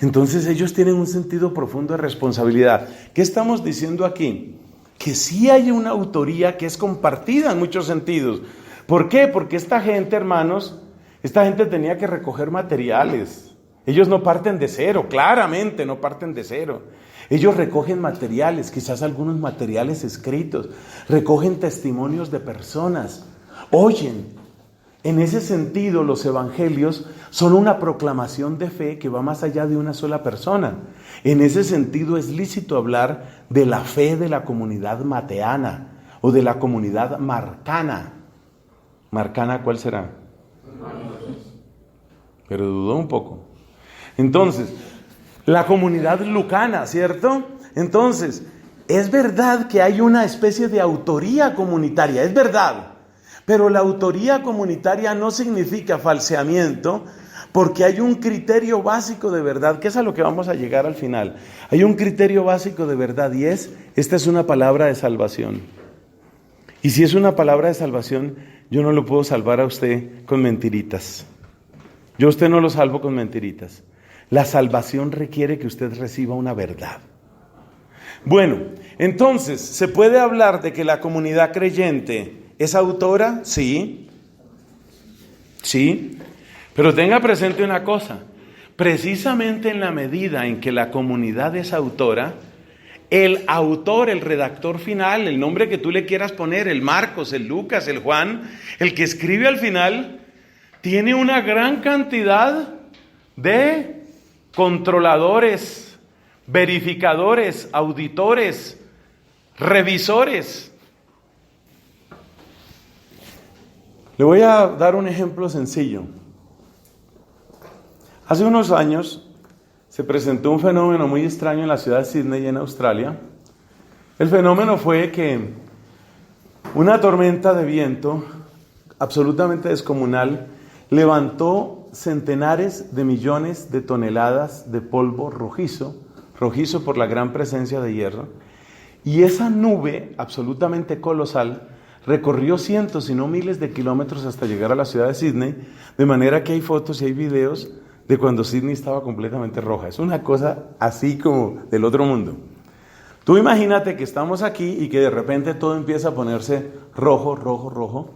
Entonces ellos tienen un sentido profundo de responsabilidad. ¿Qué estamos diciendo aquí? Que sí hay una autoría que es compartida en muchos sentidos. ¿Por qué? Porque esta gente, hermanos, esta gente tenía que recoger materiales. Ellos no parten de cero, claramente no parten de cero. Ellos recogen materiales, quizás algunos materiales escritos, recogen testimonios de personas, oyen. En ese sentido, los evangelios son una proclamación de fe que va más allá de una sola persona. En ese sentido, es lícito hablar de la fe de la comunidad mateana o de la comunidad marcana. ¿Marcana cuál será? Pero dudó un poco. Entonces, la comunidad lucana, ¿cierto? Entonces, es verdad que hay una especie de autoría comunitaria, es verdad. Pero la autoría comunitaria no significa falseamiento, porque hay un criterio básico de verdad, que es a lo que vamos a llegar al final. Hay un criterio básico de verdad y esta es una palabra de salvación. Y si es una palabra de salvación, yo no lo puedo salvar a usted con mentiritas. Yo a usted no lo salvo con mentiritas. La salvación requiere que usted reciba una verdad. Bueno, entonces, ¿se puede hablar de que la comunidad creyente es autora? Sí. Sí. Pero tenga presente una cosa. Precisamente en la medida en que la comunidad es autora, el autor, el redactor final, el nombre que tú le quieras poner, el Marcos, el Lucas, el Juan, el que escribe al final, tiene una gran cantidad de controladores, verificadores, auditores, revisores. Le voy a dar un ejemplo sencillo. Hace unos años se presentó un fenómeno muy extraño en la ciudad de Sydney, en Australia. El fenómeno fue que una tormenta de viento absolutamente descomunal levantó centenares de millones de toneladas de polvo rojizo por la gran presencia de hierro, y esa nube absolutamente colosal recorrió cientos, si no miles de kilómetros hasta llegar a la ciudad de Sydney, de manera que hay fotos y hay videos de cuando Sydney estaba completamente roja. Es una cosa así como del otro mundo. Tú imagínate que estamos aquí y que de repente todo empieza a ponerse rojo, rojo, rojo,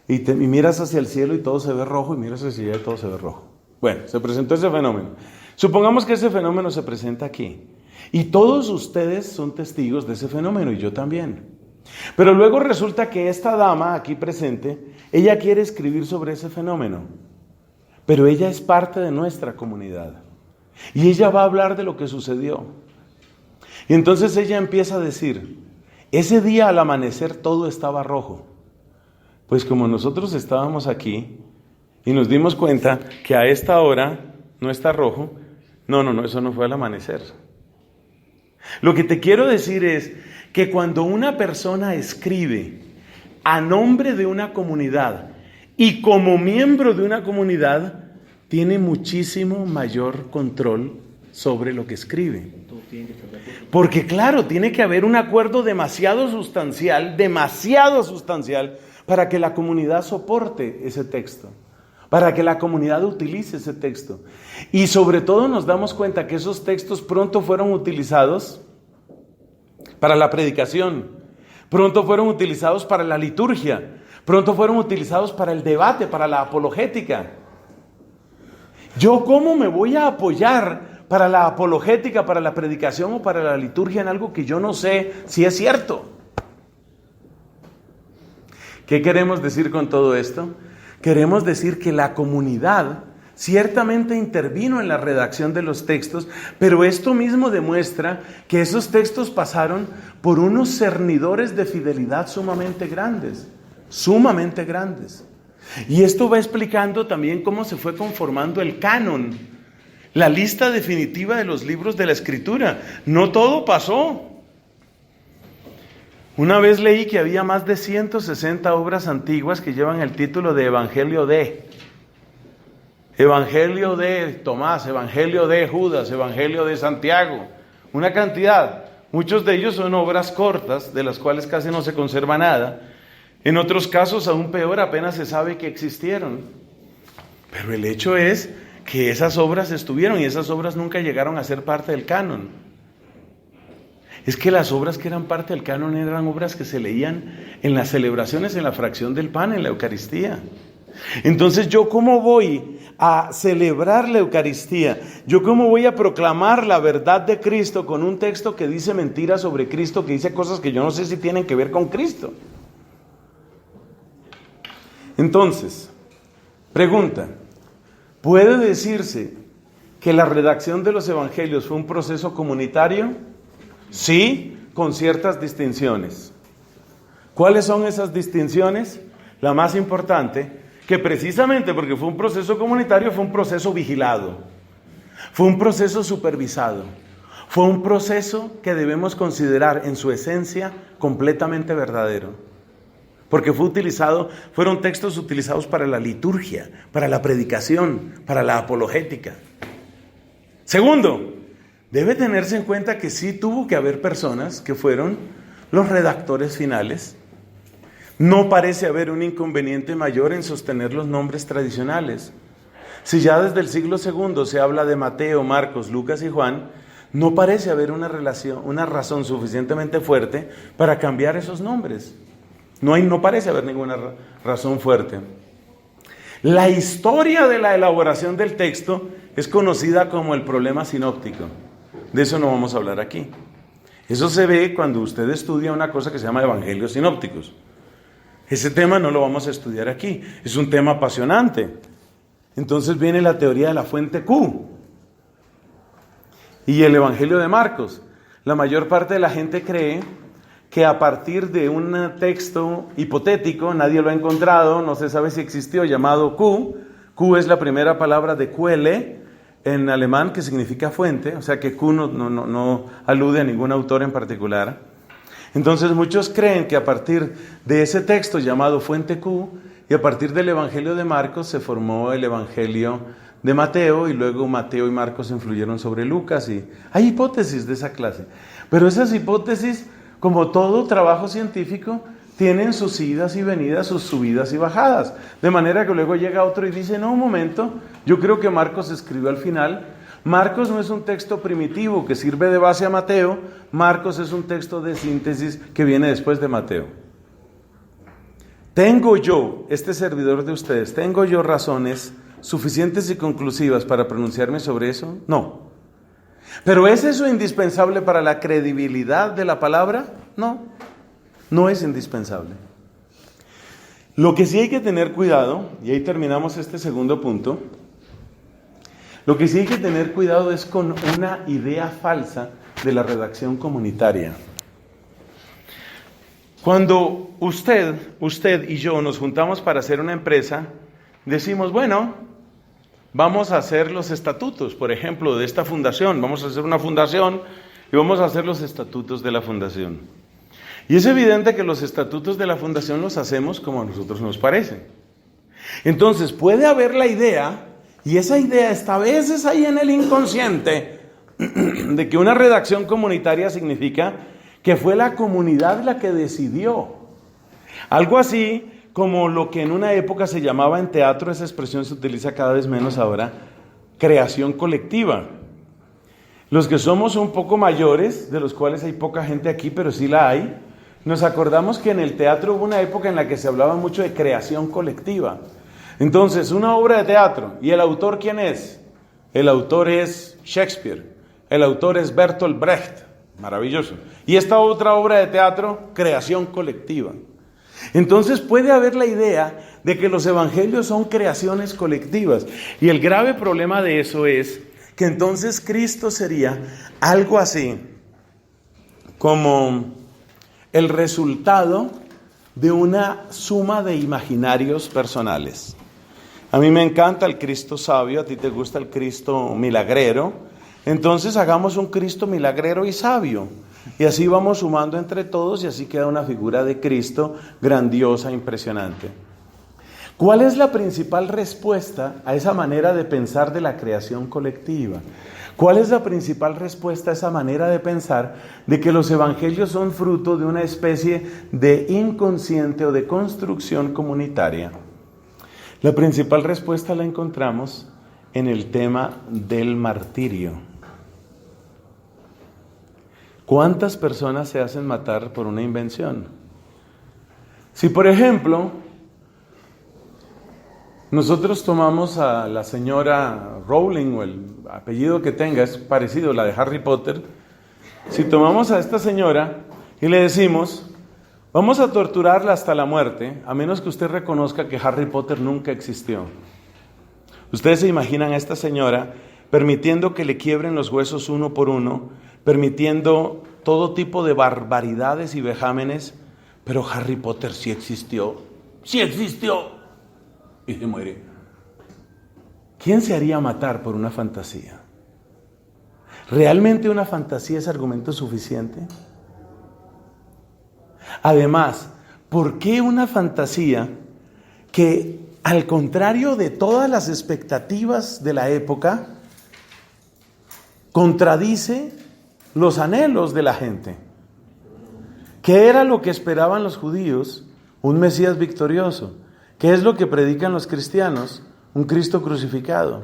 y miras hacia el cielo y todo se ve rojo, y miras hacia allá y todo se ve rojo. Bueno, se presentó ese fenómeno. Supongamos que ese fenómeno se presenta aquí, y todos ustedes son testigos de ese fenómeno, y yo también. Pero luego resulta que esta dama aquí presente, ella quiere escribir sobre ese fenómeno, pero ella es parte de nuestra comunidad, y ella va a hablar de lo que sucedió. Y entonces ella empieza a decir, ese día al amanecer todo estaba rojo. Pues como nosotros estábamos aquí y nos dimos cuenta que a esta hora no está rojo, no, eso no fue al amanecer. Lo que te quiero decir es que cuando una persona escribe a nombre de una comunidad y como miembro de una comunidad, tiene muchísimo mayor control sobre lo que escribe. Porque claro, tiene que haber un acuerdo demasiado sustancial para que la comunidad soporte ese texto, para que la comunidad utilice ese texto. Y sobre todo nos damos cuenta que esos textos pronto fueron utilizados para la predicación, pronto fueron utilizados para la liturgia, pronto fueron utilizados para el debate, para la apologética. ¿Yo cómo me voy a apoyar para la apologética, para la predicación o para la liturgia en algo que yo no sé si es cierto? ¿Qué queremos decir con todo esto? Queremos decir que la comunidad ciertamente intervino en la redacción de los textos, pero esto mismo demuestra que esos textos pasaron por unos cernidores de fidelidad sumamente grandes. Y esto va explicando también cómo se fue conformando el canon, la lista definitiva de los libros de la Escritura. No todo pasó. Una vez leí que había más de 160 obras antiguas que llevan el título de Evangelio de Tomás, Evangelio de Judas, Evangelio de Santiago. Una cantidad. Muchos de ellos son obras cortas, de las cuales casi no se conserva nada. En otros casos, aún peor, apenas se sabe que existieron. Pero el hecho es que esas obras estuvieron y esas obras nunca llegaron a ser parte del canon. Es que las obras que eran parte del canon eran obras que se leían en las celebraciones, en la fracción del pan, en la Eucaristía. Entonces, ¿yo cómo voy a celebrar la Eucaristía? ¿Yo cómo voy a proclamar la verdad de Cristo con un texto que dice mentiras sobre Cristo, que dice cosas que yo no sé si tienen que ver con Cristo? Entonces, pregunta, ¿puede decirse que la redacción de los evangelios fue un proceso comunitario? Sí, con ciertas distinciones. ¿Cuáles son esas distinciones? La más importante, que precisamente porque fue un proceso comunitario, fue un proceso vigilado, fue un proceso supervisado, fue un proceso que debemos considerar en su esencia completamente verdadero. Porque fueron textos utilizados para la liturgia, para la predicación, para la apologética. Segundo, debe tenerse en cuenta que sí tuvo que haber personas que fueron los redactores finales. No parece haber un inconveniente mayor en sostener los nombres tradicionales. Si ya desde el siglo II se habla de Mateo, Marcos, Lucas y Juan, no parece haber una razón suficientemente fuerte para cambiar esos nombres. No parece haber ninguna razón fuerte. La historia de la elaboración del texto es conocida como el problema sinóptico. De eso no vamos a hablar aquí. Eso se ve cuando usted estudia una cosa que se llama evangelios sinópticos. Ese tema no lo vamos a estudiar aquí. Es un tema apasionante. Entonces viene la teoría de la fuente Q y el evangelio de Marcos. La mayor parte de la gente cree que a partir de un texto hipotético, nadie lo ha encontrado, no se sabe si existió, llamado Q. Q es la primera palabra de Quelle en alemán, que significa fuente, o sea que Q no alude a ningún autor en particular. Entonces muchos creen que a partir de ese texto llamado fuente Q y a partir del evangelio de Marcos se formó el evangelio de Mateo, y luego Mateo y Marcos influyeron sobre Lucas, y hay hipótesis de esa clase. Pero esas hipótesis, como todo trabajo científico, tienen sus idas y venidas, sus subidas y bajadas. De manera que luego llega otro y dice, no, un momento, yo creo que Marcos escribió al final. Marcos no es un texto primitivo que sirve de base a Mateo. Marcos es un texto de síntesis que viene después de Mateo. ¿Tengo yo, este servidor de ustedes, tengo yo razones suficientes y conclusivas para pronunciarme sobre eso? No. ¿Pero es eso indispensable para la credibilidad de la palabra? No, no es indispensable. Lo que sí hay que tener cuidado, y ahí terminamos este segundo punto, lo que sí hay que tener cuidado es con una idea falsa de la redacción comunitaria. Cuando usted y yo nos juntamos para hacer una empresa, decimos, bueno, vamos a hacer los estatutos, por ejemplo, de esta fundación. Vamos a hacer una fundación y vamos a hacer los estatutos de la fundación. Y es evidente que los estatutos de la fundación los hacemos como a nosotros nos parece. Entonces puede haber la idea, y esa idea está a veces ahí en el inconsciente, de que una redacción comunitaria significa que fue la comunidad la que decidió. Algo así como lo que en una época se llamaba en teatro, esa expresión se utiliza cada vez menos ahora, creación colectiva. Los que somos un poco mayores, de los cuales hay poca gente aquí, pero sí la hay, nos acordamos que en el teatro hubo una época en la que se hablaba mucho de creación colectiva. Entonces, una obra de teatro, ¿y el autor quién es? El autor es Shakespeare, el autor es Bertolt Brecht, maravilloso. Y esta otra obra de teatro, creación colectiva. Entonces puede haber la idea de que los evangelios son creaciones colectivas, y el grave problema de eso es que entonces Cristo sería algo así como el resultado de una suma de imaginarios personales. A mí me encanta el Cristo sabio, a ti te gusta el Cristo milagrero, entonces hagamos un Cristo milagrero y sabio. Y así vamos sumando entre todos y así queda una figura de Cristo grandiosa, impresionante. ¿Cuál es la principal respuesta a esa manera de pensar de la creación colectiva? ¿Cuál es la principal respuesta a esa manera de pensar de que los evangelios son fruto de una especie de inconsciente o de construcción comunitaria? La principal respuesta la encontramos en el tema del martirio. ¿Cuántas personas se hacen matar por una invención? Si, por ejemplo, nosotros tomamos a la señora Rowling, o el apellido que tenga, es parecido a la de Harry Potter. Si tomamos a esta señora y le decimos, vamos a torturarla hasta la muerte, a menos que usted reconozca que Harry Potter nunca existió. Ustedes se imaginan a esta señora permitiendo que le quiebren los huesos uno por uno, permitiendo todo tipo de barbaridades y vejámenes, pero Harry Potter sí existió, y se muere. ¿Quién se haría matar por una fantasía? ¿Realmente una fantasía es argumento suficiente? Además, ¿por qué una fantasía que, al contrario de todas las expectativas de la época, contradice los anhelos de la gente? ¿Qué era lo que esperaban los judíos un Mesías victorioso. ¿Qué es lo que predican los cristianos? Un Cristo crucificado.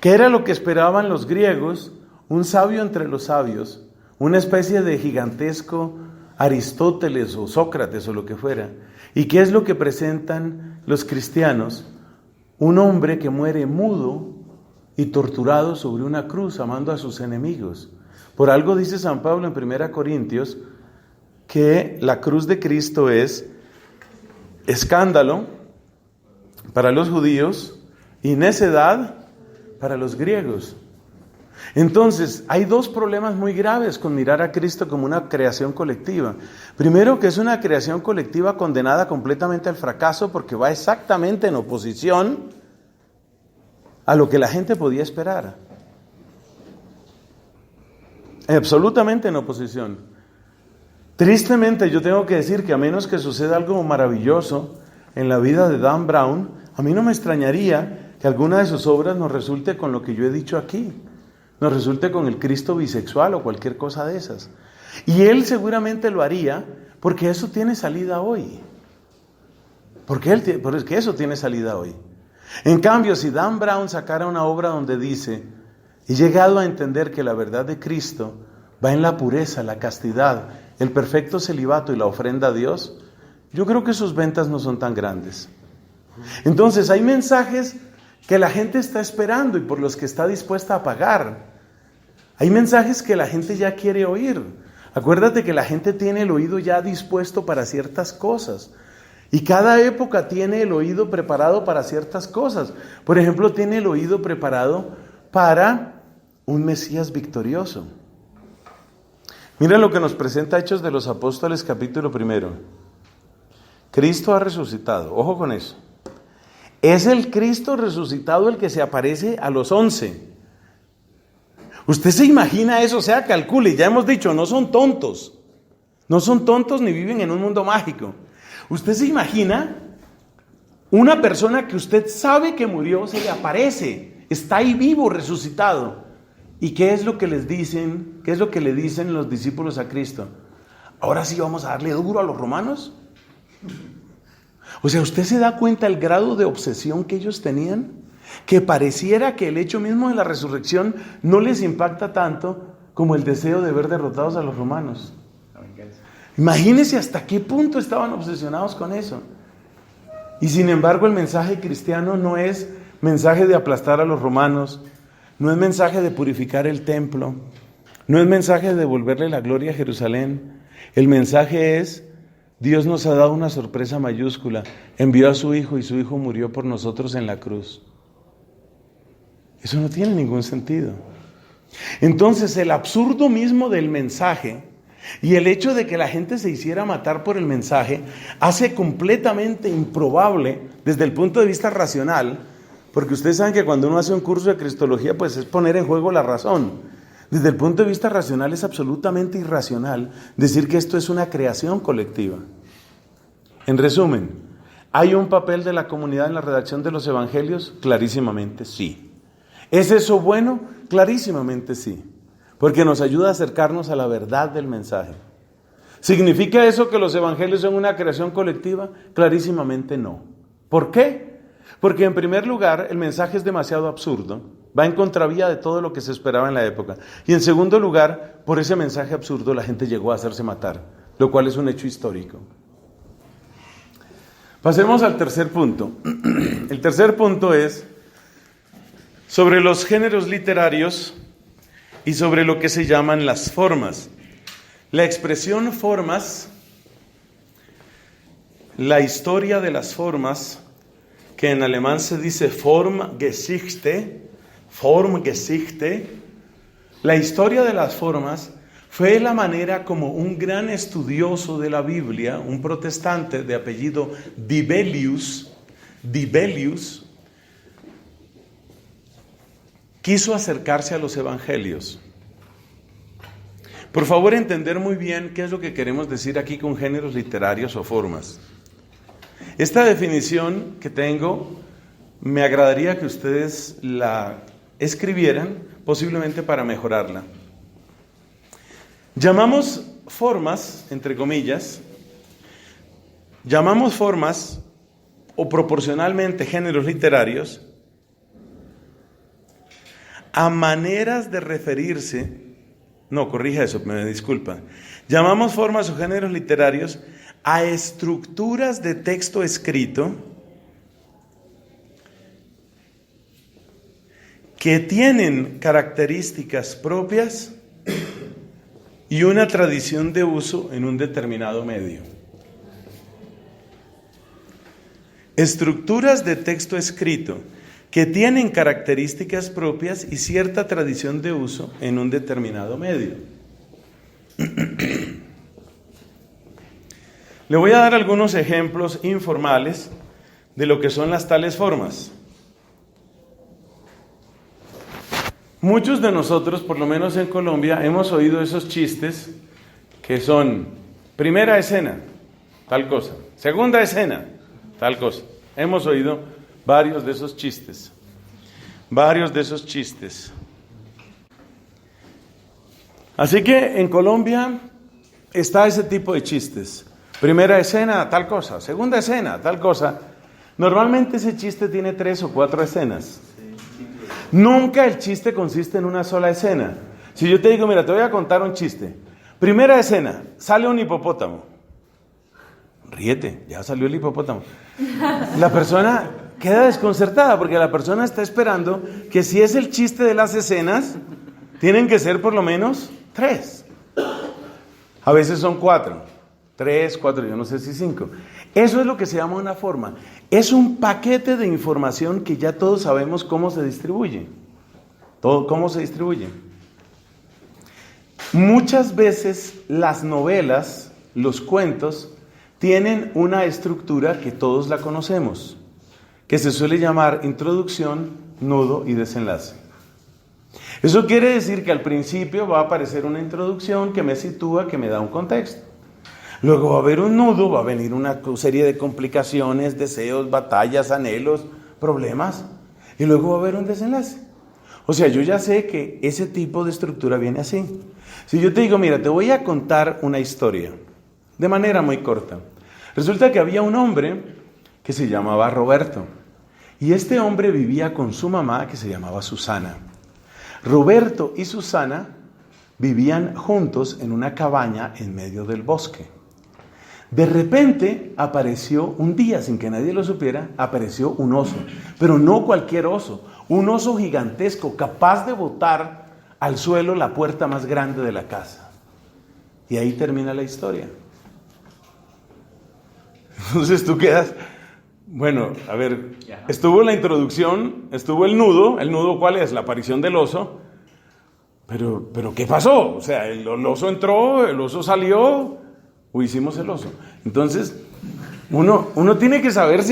¿Qué era lo que esperaban los griegos? Un sabio entre los sabios, una especie de gigantesco Aristóteles o Sócrates o lo que fuera. ¿Y qué es lo que presentan los cristianos? Un hombre que muere mudo y torturado sobre una cruz, amando a sus enemigos. Por algo dice San Pablo en 1 Corintios que la cruz de Cristo es escándalo para los judíos y necedad para los griegos. Entonces, hay dos problemas muy graves con mirar a Cristo como una creación colectiva. Primero, que es una creación colectiva condenada completamente al fracaso porque va exactamente en oposición a lo que la gente podía esperar. Absolutamente en oposición. Tristemente, yo tengo que decir que a menos que suceda algo maravilloso en la vida de Dan Brown, a mí no me extrañaría que alguna de sus obras nos resulte con lo que yo he dicho aquí. Nos resulte con el Cristo bisexual o cualquier cosa de esas. Y él seguramente lo haría porque eso tiene salida hoy. Porque eso tiene salida hoy. En cambio, si Dan Brown sacara una obra donde dice, he llegado a entender que la verdad de Cristo va en la pureza, la castidad, el perfecto celibato y la ofrenda a Dios, yo creo que sus ventas no son tan grandes. Entonces, hay mensajes que la gente está esperando y por los que está dispuesta a pagar. Hay mensajes que la gente ya quiere oír. Acuérdate que la gente tiene el oído ya dispuesto para ciertas cosas. Y cada época tiene el oído preparado para ciertas cosas. Por ejemplo, tiene el oído preparado para un Mesías victorioso. Mira lo que nos presenta Hechos de los Apóstoles, capítulo 1. Cristo ha resucitado. Ojo con eso. Es el Cristo resucitado el que se aparece a los 11. ¿Usted se imagina eso? O sea, calcule, ya hemos dicho, no son tontos. No son tontos ni viven en un mundo mágico. ¿Usted se imagina una persona que usted sabe que murió, se le aparece, está ahí vivo, resucitado? ¿Y qué es lo que les dicen? ¿Qué es lo que le dicen los discípulos a Cristo? ¿Ahora sí vamos a darle duro a los romanos? O sea, ¿usted se da cuenta el grado de obsesión que ellos tenían? Que pareciera que el hecho mismo de la resurrección no les impacta tanto como el deseo de ver derrotados a los romanos. Imagínense hasta qué punto estaban obsesionados con eso. Y sin embargo el mensaje cristiano no es mensaje de aplastar a los romanos, no es mensaje de purificar el templo, no es mensaje de devolverle la gloria a Jerusalén. El mensaje es: Dios nos ha dado una sorpresa mayúscula, envió a su Hijo y su Hijo murió por nosotros en la cruz. Eso no tiene ningún sentido. Entonces, el absurdo mismo del mensaje y el hecho de que la gente se hiciera matar por el mensaje hace completamente improbable desde el punto de vista racional, porque ustedes saben que cuando uno hace un curso de cristología, pues es poner en juego la razón. Desde el punto de vista racional es absolutamente irracional decir que esto es una creación colectiva. En resumen, ¿hay un papel de la comunidad en la redacción de los evangelios? Clarísimamente sí. ¿Es eso bueno? Clarísimamente sí, porque nos ayuda a acercarnos a la verdad del mensaje. ¿Significa eso que los evangelios son una creación colectiva? Clarísimamente no. ¿Por qué? Porque en primer lugar, el mensaje es demasiado absurdo, va en contravía de todo lo que se esperaba en la época. Y en segundo lugar, por ese mensaje absurdo la gente llegó a hacerse matar, lo cual es un hecho histórico. Pasemos al tercer punto. El tercer punto es sobre los géneros literarios y sobre lo que se llaman las formas. La expresión formas, la historia de las formas, que en alemán se dice Formgeschichte, la historia de las formas fue la manera como un gran estudioso de la Biblia, un protestante de apellido Dibelius, quiso acercarse a los evangelios. Por favor, entender muy bien qué es lo que queremos decir aquí con géneros literarios o formas. Esta definición que tengo, me agradaría que ustedes la escribieran, posiblemente para mejorarla. Llamamos formas, entre comillas, llamamos formas o proporcionalmente géneros literarios a maneras de referirse, no, corrija eso, me disculpa. Llamamos formas o géneros literarios a estructuras de texto escrito que tienen características propias y una tradición de uso en un determinado medio. Estructuras de texto escrito que tienen características propias y cierta tradición de uso en un determinado medio. Le voy a dar algunos ejemplos informales de lo que son las tales formas. Muchos de nosotros, por lo menos en Colombia, hemos oído esos chistes que son: primera escena, tal cosa; segunda escena, tal cosa. Hemos oído varios de esos chistes. Así que en Colombia está ese tipo de chistes. Primera escena, tal cosa; segunda escena, tal cosa. Normalmente ese chiste tiene 3 o 4 escenas. Nunca el chiste consiste en una sola escena. Si yo te digo, mira, te voy a contar un chiste. Primera escena, sale un hipopótamo. Ríete, ya salió el hipopótamo. La persona queda desconcertada porque la persona está esperando que si es el chiste de las escenas, tienen que ser por lo menos 3. A veces son 4. 3, 4, yo no sé si 5. Eso es lo que se llama una forma. Es un paquete de información que ya todos sabemos cómo se distribuye. Cómo se distribuye. Muchas veces las novelas, los cuentos, tienen una estructura que todos la conocemos, que se suele llamar introducción, nudo y desenlace. Eso quiere decir que al principio va a aparecer una introducción que me sitúa, que me da un contexto. Luego va a haber un nudo, va a venir una serie de complicaciones, deseos, batallas, anhelos, problemas. Y luego va a haber un desenlace. O sea, yo ya sé que ese tipo de estructura viene así. Si yo te digo, mira, te voy a contar una historia, de manera muy corta. Resulta que había un hombre que se llamaba Roberto. Y este hombre vivía con su mamá, que se llamaba Susana. Roberto y Susana vivían juntos en una cabaña en medio del bosque. De repente apareció un día, sin que nadie lo supiera, apareció un oso. Pero no cualquier oso, un oso gigantesco, capaz de botar al suelo la puerta más grande de la casa. Y ahí termina la historia. Entonces tú quedas, bueno, a ver, estuvo la introducción, estuvo el nudo ¿cuál es? La aparición del oso. Pero ¿qué pasó? O sea, el oso entró, el oso salió, o hicimos el oso. Entonces, uno tiene que saber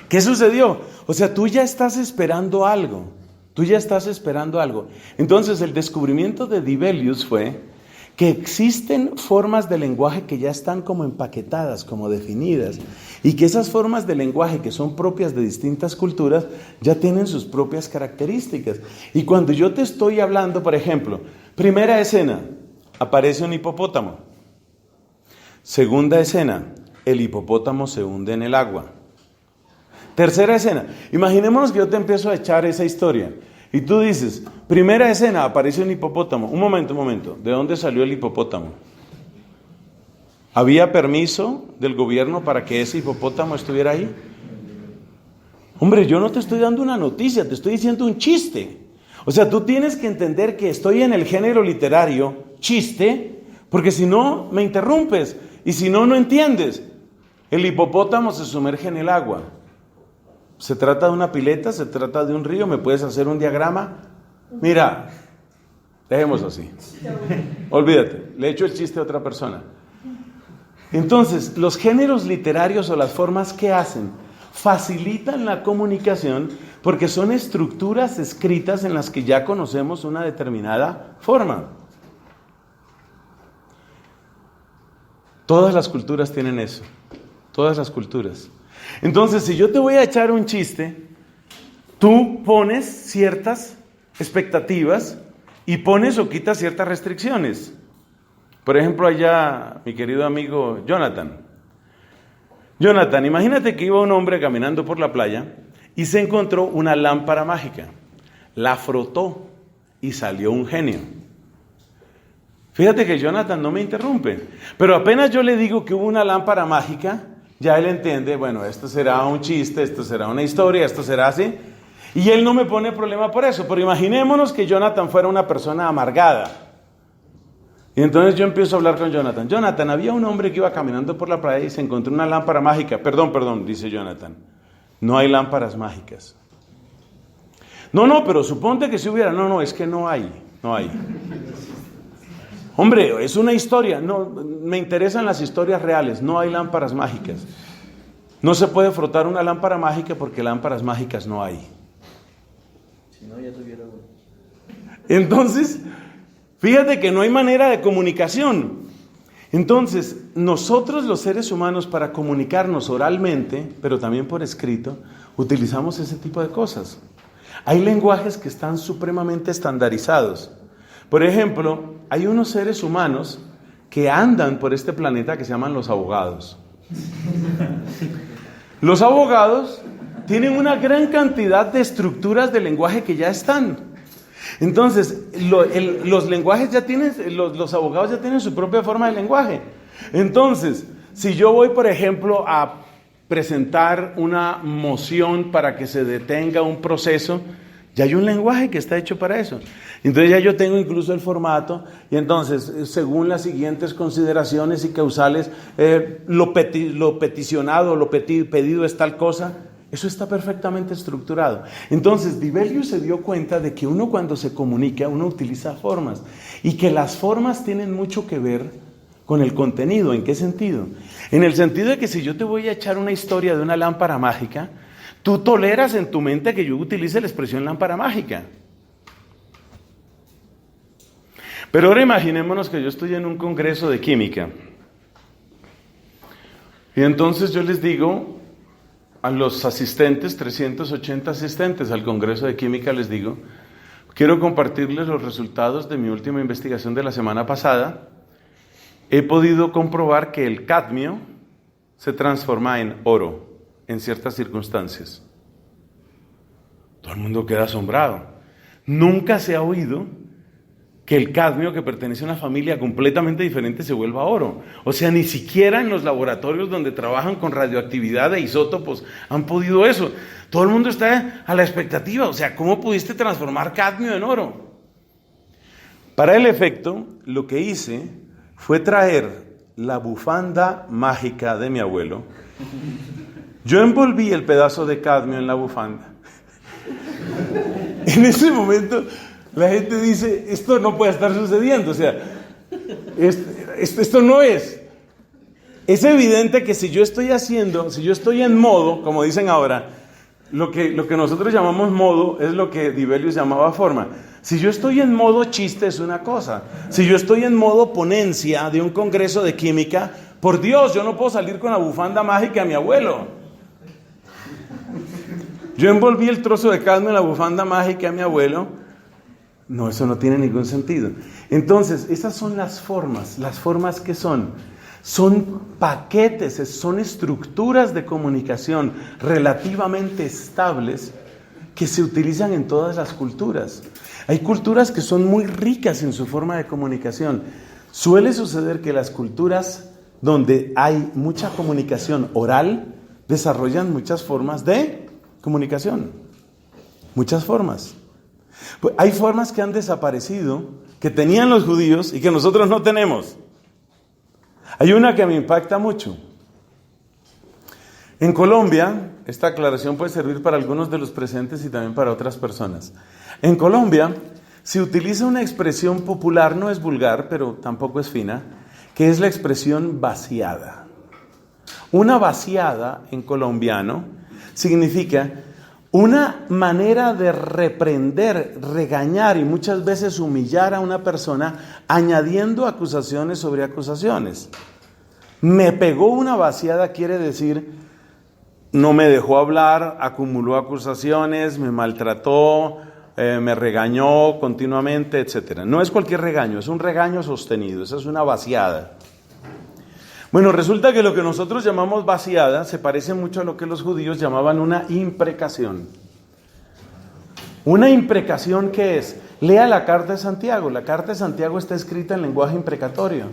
¿qué sucedió? O sea, tú ya estás esperando algo. Entonces, el descubrimiento de Dibelius fue que existen formas de lenguaje que ya están como empaquetadas, como definidas, y que esas formas de lenguaje que son propias de distintas culturas ya tienen sus propias características. Y cuando yo te estoy hablando, por ejemplo, primera escena, aparece un hipopótamo. Segunda escena, el hipopótamo se hunde en el agua. Tercera escena, imaginémonos que yo te empiezo a echar esa historia. Y tú dices, primera escena, aparece un hipopótamo. Un momento. ¿De dónde salió el hipopótamo? ¿Había permiso del gobierno para que ese hipopótamo estuviera ahí? Hombre, yo no te estoy dando una noticia, te estoy diciendo un chiste. O sea, tú tienes que entender que estoy en el género literario, chiste, porque si no, me interrumpes. Y si no, no entiendes. El hipopótamo se sumerge en el agua. ¿Se trata de una pileta? ¿Se trata de un río? ¿Me puedes hacer un diagrama? Mira, dejemos así. Olvídate, le echo el chiste a otra persona. Entonces, los géneros literarios o las formas que hacen facilitan la comunicación porque son estructuras escritas en las que ya conocemos una determinada forma. Todas las culturas tienen eso. Todas las culturas. Entonces, si yo te voy a echar un chiste, tú pones ciertas expectativas y pones o quitas ciertas restricciones. Por ejemplo, allá mi querido amigo Jonathan, Jonathan, imagínate que iba un hombre caminando por la playa y se encontró una lámpara mágica. La frotó y salió un genio. Fíjate que Jonathan no me interrumpe, pero apenas yo le digo que hubo una lámpara mágica, ya él entiende, bueno, esto será un chiste, esto será una historia, esto será así, y él no me pone problema por eso. Pero imaginémonos que Jonathan fuera una persona amargada. Y entonces yo empiezo a hablar con Jonathan. Jonathan, había un hombre que iba caminando por la playa y se encontró una lámpara mágica. Perdón, dice Jonathan. No hay lámparas mágicas. No, pero suponte que si hubiera. No, es que no hay. Hombre, es una historia. No, me interesan las historias reales. No hay lámparas mágicas. No se puede frotar una lámpara mágica porque lámparas mágicas no hay. Si no, ya tuviera uno. Entonces, fíjate que no hay manera de comunicación. Entonces, nosotros los seres humanos para comunicarnos oralmente, pero también por escrito, utilizamos ese tipo de cosas. Hay lenguajes que están supremamente estandarizados. Por ejemplo, hay unos seres humanos que andan por este planeta que se llaman los abogados. Los abogados tienen una gran cantidad de estructuras de lenguaje que ya están. Entonces, los lenguajes ya tienen, los abogados ya tienen su propia forma de lenguaje. Entonces, si yo voy, por ejemplo, a presentar una moción para que se detenga un proceso, ya hay un lenguaje que está hecho para eso. Entonces ya yo tengo incluso el formato, y entonces, según las siguientes consideraciones y causales, lo peticionado, lo pedido es tal cosa. Eso está perfectamente estructurado. Entonces, Dibelius se dio cuenta de que uno cuando se comunica, uno utiliza formas. Y que las formas tienen mucho que ver con el contenido. ¿En qué sentido? En el sentido de que si yo te voy a echar una historia de una lámpara mágica, tú toleras en tu mente que yo utilice la expresión lámpara mágica. Pero ahora imaginémonos que yo estoy en un congreso de química. Y entonces yo les digo a los asistentes, 380 asistentes al Congreso de Química, les digo, quiero compartirles los resultados de mi última investigación de la semana pasada. He podido comprobar que el cadmio se transforma en oro en ciertas circunstancias. Todo el mundo queda asombrado. Nunca se ha oído que el cadmio, que pertenece a una familia completamente diferente, se vuelva oro. O sea, ni siquiera en los laboratorios donde trabajan con radioactividad e isótopos han podido eso. Todo el mundo está a la expectativa. O sea, ¿cómo pudiste transformar cadmio en oro? Para el efecto, lo que hice fue traer la bufanda mágica de mi abuelo. Yo envolví el pedazo de cadmio en la bufanda. En ese momento la gente dice, esto no puede estar sucediendo, o sea, esto no es. Es evidente que si yo estoy en modo, como dicen ahora, lo que nosotros llamamos modo es lo que Dibelius llamaba forma. Si yo estoy en modo chiste es una cosa. Si yo estoy en modo ponencia de un congreso de química, por Dios, yo no puedo salir con la bufanda mágica de mi abuelo. Yo envolví el trozo de cadmio en la bufanda mágica de mi abuelo. No, eso no tiene ningún sentido. Entonces, esas son las formas. ¿Las formas qué son? Son paquetes, son estructuras de comunicación relativamente estables que se utilizan en todas las culturas. Hay culturas que son muy ricas en su forma de comunicación. Suele suceder que las culturas donde hay mucha comunicación oral desarrollan muchas formas de comunicación. Muchas formas. Pues hay formas que han desaparecido, que tenían los judíos y que nosotros no tenemos. Hay una que me impacta mucho. En Colombia, esta aclaración puede servir para algunos de los presentes y también para otras personas. En Colombia se utiliza una expresión popular, no es vulgar, pero tampoco es fina, que es la expresión vaciada. Una vaciada en colombiano significa una manera de reprender, regañar y muchas veces humillar a una persona añadiendo acusaciones sobre acusaciones. Me pegó una vaciada quiere decir no me dejó hablar, acumuló acusaciones, me maltrató, me regañó continuamente, etc. No es cualquier regaño, es un regaño sostenido, esa es una vaciada. Bueno, resulta que lo que nosotros llamamos vaciada se parece mucho a lo que los judíos llamaban una imprecación. ¿Una imprecación qué es? Lea la carta de Santiago. La carta de Santiago está escrita en lenguaje imprecatorio.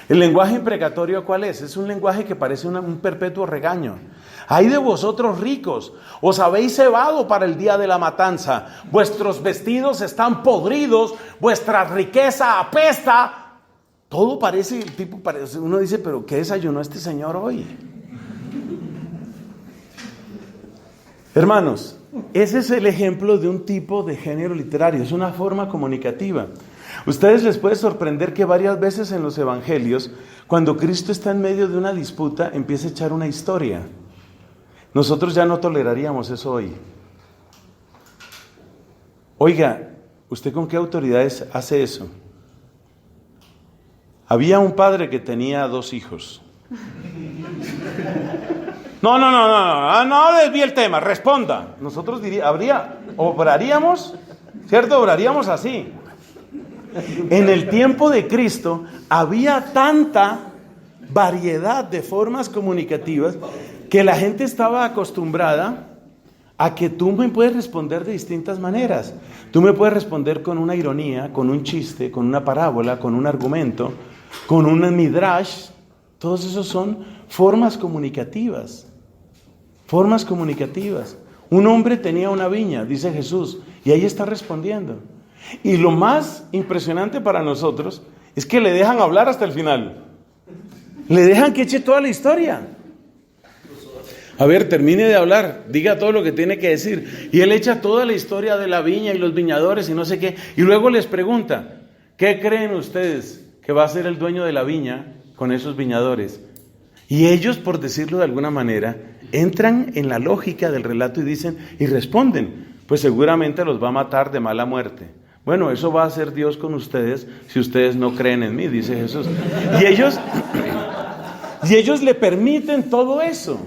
¿El lenguaje imprecatorio cuál es? Es un lenguaje que parece un perpetuo regaño. ¡Ay de vosotros ricos! Os habéis cebado para el día de la matanza. Vuestros vestidos están podridos. Vuestra riqueza apesta. Todo parece, el tipo parece, uno dice, pero ¿qué desayunó este señor hoy? Hermanos, ese es el ejemplo de un tipo de género literario, es una forma comunicativa. Ustedes les puede sorprender que varias veces en los evangelios, cuando Cristo está en medio de una disputa, empieza a echar una historia. Nosotros ya no toleraríamos eso hoy. Oiga, ¿usted con qué autoridades hace eso? Había un padre que tenía 2 hijos. No desvíe el tema, responda. Nosotros obraríamos, ¿cierto? Obraríamos así. En el tiempo de Cristo había tanta variedad de formas comunicativas que la gente estaba acostumbrada a que tú me puedes responder de distintas maneras. Tú me puedes responder con una ironía, con un chiste, con una parábola, con un argumento, con un midrash. Todos esos son formas comunicativas. Formas comunicativas. Un hombre tenía una viña, dice Jesús, y ahí está respondiendo. Y lo más impresionante para nosotros es que le dejan hablar hasta el final. Le dejan que eche toda la historia. A ver, termine de hablar, diga todo lo que tiene que decir. Y él echa toda la historia de la viña y los viñadores y no sé qué. Y luego les pregunta, ¿qué creen ustedes que va a ser el dueño de la viña con esos viñadores? Y ellos, por decirlo de alguna manera, entran en la lógica del relato y dicen, y responden, pues seguramente los va a matar de mala muerte. Bueno, eso va a hacer Dios con ustedes si ustedes no creen en mí, dice Jesús. Y ellos le permiten todo eso.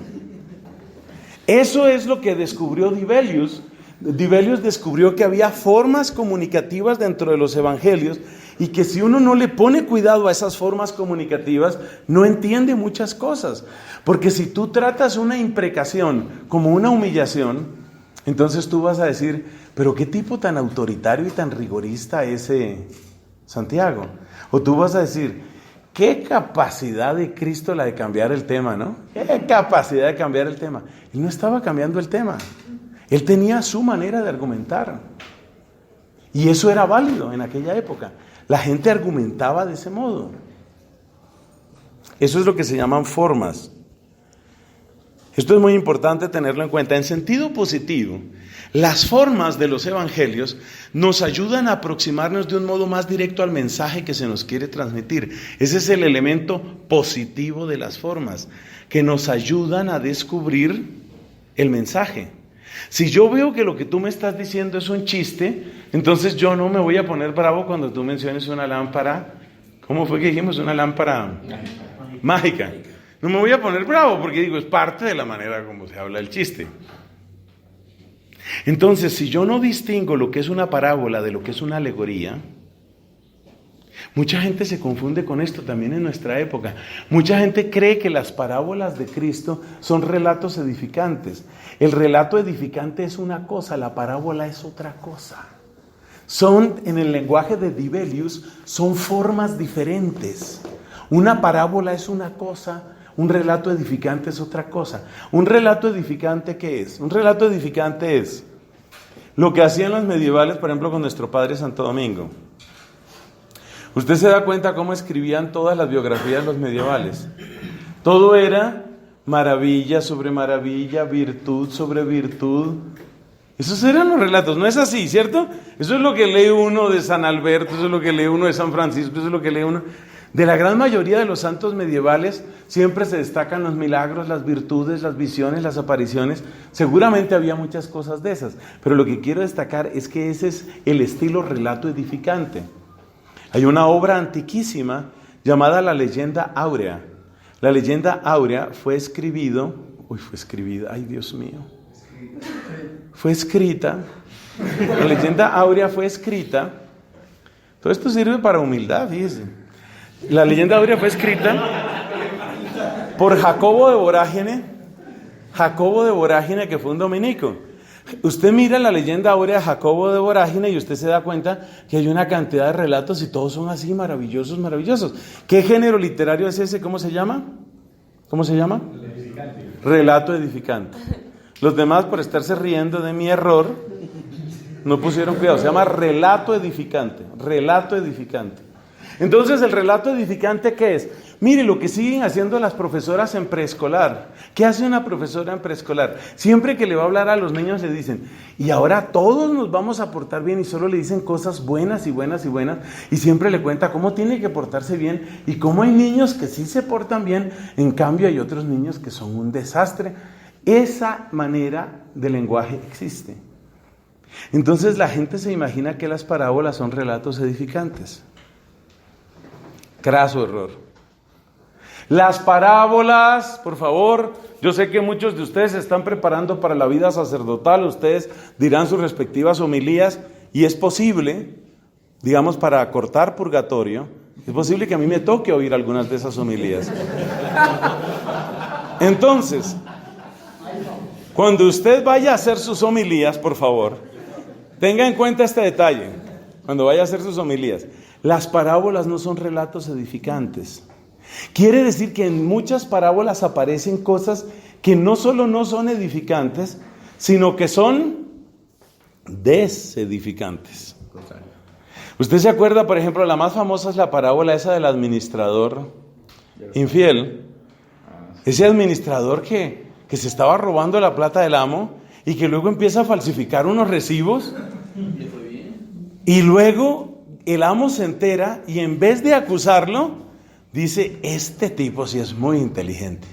Eso es lo que descubrió Dibelius. Dibelius descubrió que había formas comunicativas dentro de los evangelios y que si uno no le pone cuidado a esas formas comunicativas, no entiende muchas cosas. Porque si tú tratas una imprecación como una humillación, entonces tú vas a decir, pero qué tipo tan autoritario y tan rigorista ese Santiago. O tú vas a decir, qué capacidad de Cristo la de cambiar el tema, ¿no? Qué capacidad de cambiar el tema. Él no estaba cambiando el tema. Él tenía su manera de argumentar. Y eso era válido en aquella época. La gente argumentaba de ese modo. Eso es lo que se llaman formas. Esto es muy importante tenerlo en cuenta. En sentido positivo, las formas de los evangelios nos ayudan a aproximarnos de un modo más directo al mensaje que se nos quiere transmitir. Ese es el elemento positivo de las formas, que nos ayudan a descubrir el mensaje. Si yo veo que lo que tú me estás diciendo es un chiste, entonces yo no me voy a poner bravo cuando tú menciones una lámpara. ¿Cómo fue que dijimos? Una lámpara mágica. No me voy a poner bravo porque digo, es parte de la manera como se habla el chiste. Entonces, si yo no distingo lo que es una parábola de lo que es una alegoría, mucha gente se confunde con esto también en nuestra época. Mucha gente cree que las parábolas de Cristo son relatos edificantes. El relato edificante es una cosa, la parábola es otra cosa. Son, en el lenguaje de Dibelius, son formas diferentes. Una parábola es una cosa, un relato edificante es otra cosa. ¿Un relato edificante qué es? Un relato edificante es lo que hacían los medievales, por ejemplo, con nuestro padre Santo Domingo. Usted se da cuenta cómo escribían todas las biografías los medievales. Todo era maravilla sobre maravilla, virtud sobre virtud. Esos eran los relatos, no es así, ¿cierto? Eso es lo que lee uno de San Alberto, eso es lo que lee uno de San Francisco, eso es lo que lee uno. De la gran mayoría de los santos medievales siempre se destacan los milagros, las virtudes, las visiones, las apariciones. Seguramente había muchas cosas de esas, pero lo que quiero destacar es que ese es el estilo relato edificante. Hay una obra antiquísima llamada La Leyenda Áurea. La Leyenda Áurea fue escrita, la Leyenda Áurea fue escrita, todo esto sirve para humildad, fíjese. La Leyenda Áurea fue escrita por Jacobo de Vorágine. Jacobo de Vorágine, que fue un dominico. Usted mira la leyenda áurea de Jacobo de Vorágine y usted se da cuenta que hay una cantidad de relatos y todos son así maravillosos, maravillosos. ¿Qué género literario es ese? ¿Cómo se llama? ¿Cómo se llama? Relato edificante. Los demás, por estarse riendo de mi error, no pusieron cuidado. Se llama relato edificante. Relato edificante. Entonces, ¿el relato edificante qué es? Mire lo que siguen haciendo las profesoras en preescolar. ¿Qué hace una profesora en preescolar? Siempre que le va a hablar a los niños le dicen, y ahora todos nos vamos a portar bien, y solo le dicen cosas buenas y buenas y buenas, y siempre le cuenta cómo tiene que portarse bien, y cómo hay niños que sí se portan bien, en cambio hay otros niños que son un desastre. Esa manera de lenguaje existe. Entonces la gente se imagina que las parábolas son relatos edificantes. Craso error. Las parábolas, por favor, yo sé que muchos de ustedes se están preparando para la vida sacerdotal, ustedes dirán sus respectivas homilías, y es posible, digamos, para cortar purgatorio, es posible que a mí me toque oír algunas de esas homilías. Entonces, cuando usted vaya a hacer sus homilías, por favor, tenga en cuenta este detalle, cuando vaya a hacer sus homilías. Las parábolas no son relatos edificantes. Quiere decir que en muchas parábolas aparecen cosas que no solo no son edificantes, sino que son desedificantes. Usted se acuerda, por ejemplo, la más famosa es la parábola esa del administrador infiel. Ese administrador que se estaba robando la plata del amo y que luego empieza a falsificar unos recibos. Y luego el amo se entera y en vez de acusarlo, dice, este tipo sí es muy inteligente.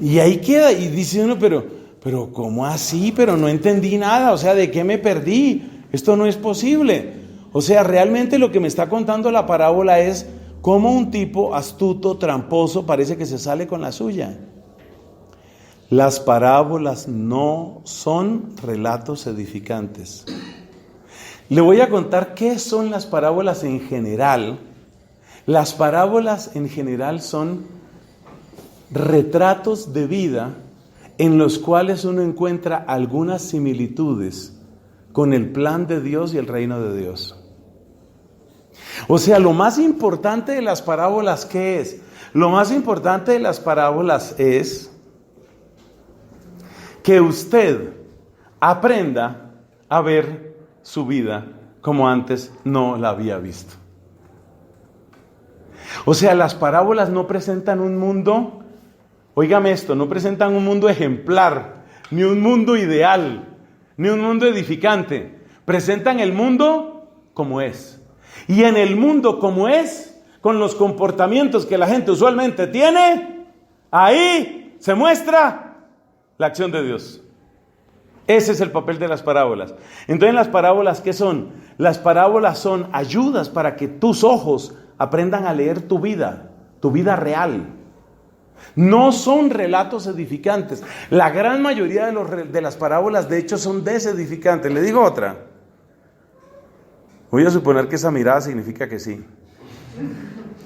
Y ahí queda. Y dice uno, pero ¿cómo así? Pero no entendí nada. O sea, ¿de qué me perdí? Esto no es posible. O sea, realmente lo que me está contando la parábola es cómo un tipo astuto, tramposo, parece que se sale con la suya. Las parábolas no son relatos edificantes. Le voy a contar qué son las parábolas en general. Las parábolas en general son retratos de vida en los cuales uno encuentra algunas similitudes con el plan de Dios y el reino de Dios. O sea, lo más importante de las parábolas, ¿qué es? Lo más importante de las parábolas es que usted aprenda a ver su vida como antes no la había visto. O sea, las parábolas no presentan un mundo, óigame esto, no presentan un mundo ejemplar, ni un mundo ideal, ni un mundo edificante. Presentan el mundo como es. Y en el mundo como es, con los comportamientos que la gente usualmente tiene, ahí se muestra la acción de Dios. Ese es el papel de las parábolas. Entonces, ¿las parábolas qué son? Las parábolas son ayudas para que tus ojos aprendan a leer tu vida real. No son relatos edificantes. La gran mayoría de las parábolas, de hecho, son desedificantes. Le digo otra. Voy a suponer que esa mirada significa que sí.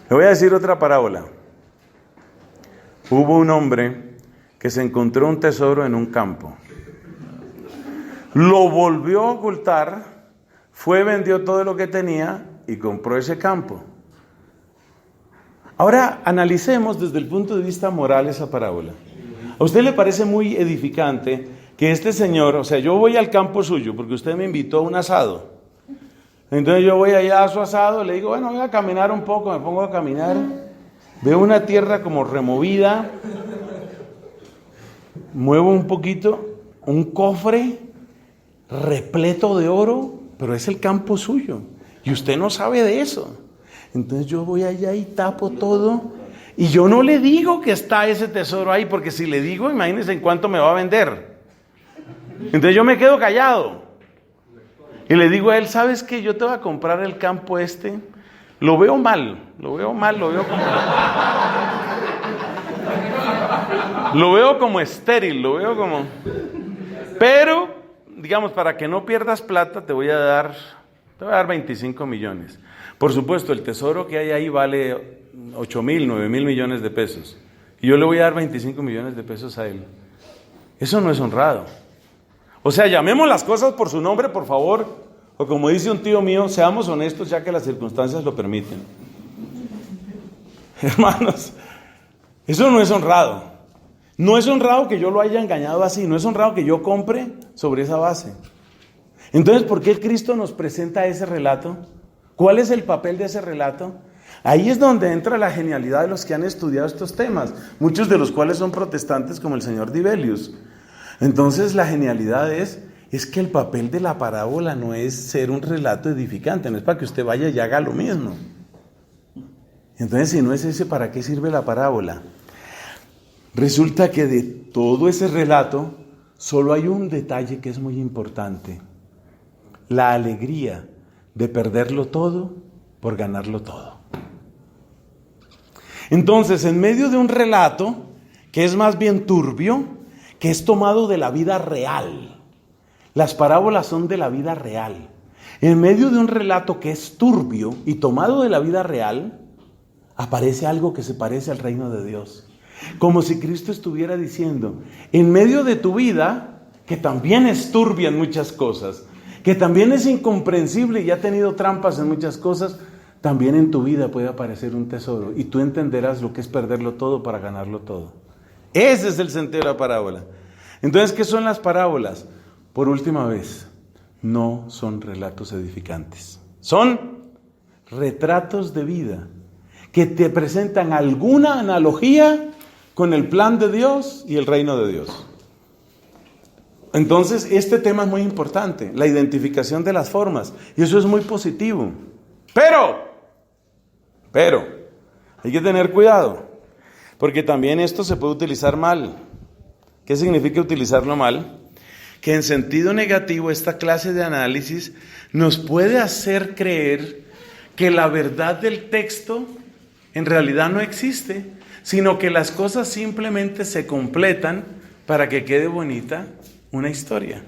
Le voy a decir otra parábola. Hubo un hombre que se encontró un tesoro en un campo. Lo volvió a ocultar, fue, vendió todo lo que tenía y compró ese campo. Ahora analicemos desde el punto de vista moral esa parábola. ¿A usted le parece muy edificante que este señor, o sea, yo voy al campo suyo porque usted me invitó a un asado? Entonces yo voy allá a su asado, le digo, bueno, voy a caminar un poco, me pongo a caminar, veo una tierra como removida, muevo un poquito, un cofre repleto de oro, pero es el campo suyo y usted no sabe de eso. Entonces yo voy allá y tapo todo y yo no le digo que está ese tesoro ahí, porque si le digo, imagínense en cuánto me va a vender. Entonces yo me quedo callado y le digo a él, ¿sabes qué? Yo te voy a comprar el campo este. Lo veo mal, lo veo como estéril, lo veo como... Pero, digamos, para que no pierdas plata, te voy a dar 25 millones. Por supuesto, el tesoro que hay ahí vale 8.000, 9.000 millones de pesos. Y yo le voy a dar 25 millones de pesos a él. Eso no es honrado. O sea, llamemos las cosas por su nombre, por favor. O como dice un tío mío, seamos honestos ya que las circunstancias lo permiten. Hermanos, eso no es honrado. No es honrado que yo lo haya engañado así. No es honrado que yo compre sobre esa base. Entonces, ¿por qué Cristo nos presenta ese relato? ¿Cuál es el papel de ese relato? Ahí es donde entra la genialidad de los que han estudiado estos temas, muchos de los cuales son protestantes como el señor Dibelius. Entonces la genialidad es que el papel de la parábola no es ser un relato edificante, no es para que usted vaya y haga lo mismo. Entonces, si no es ese, ¿para qué sirve la parábola? Resulta que de todo ese relato solo hay un detalle que es muy importante: la alegría de perderlo todo por ganarlo todo. Entonces, en medio de un relato que es más bien turbio, que es tomado de la vida real, las parábolas son de la vida real, en medio de un relato que es turbio y tomado de la vida real, aparece algo que se parece al reino de Dios. Como si Cristo estuviera diciendo, en medio de tu vida, que también es turbia en muchas cosas, que también es incomprensible y ha tenido trampas en muchas cosas, también en tu vida puede aparecer un tesoro y tú entenderás lo que es perderlo todo para ganarlo todo. Ese es el sentido de la parábola. Entonces, ¿qué son las parábolas? Por última vez, no son relatos edificantes. Son retratos de vida que te presentan alguna analogía con el plan de Dios y el reino de Dios. Entonces, este tema es muy importante, la identificación de las formas, y eso es muy positivo. Pero, hay que tener cuidado, porque también esto se puede utilizar mal. ¿Qué significa utilizarlo mal? Que en sentido negativo esta clase de análisis nos puede hacer creer que la verdad del texto en realidad no existe, sino que las cosas simplemente se completan para que quede bonita una historia.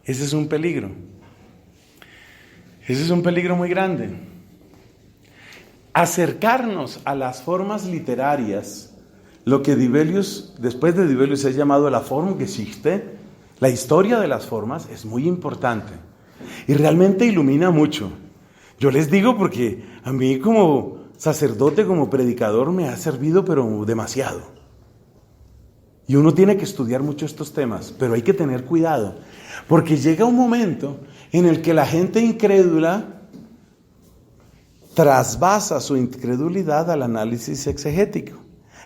Ese es un peligro. Ese es un peligro muy grande. Acercarnos a las formas literarias, lo que Dibelius, después de Dibelius es llamado la Formgeschichte, la historia de las formas, es muy importante y realmente ilumina mucho. Yo les digo porque a mí como sacerdote, como predicador, me ha servido pero demasiado. Y uno tiene que estudiar mucho estos temas, pero hay que tener cuidado, porque llega un momento en el que la gente incrédula trasvasa su incredulidad al análisis exegético.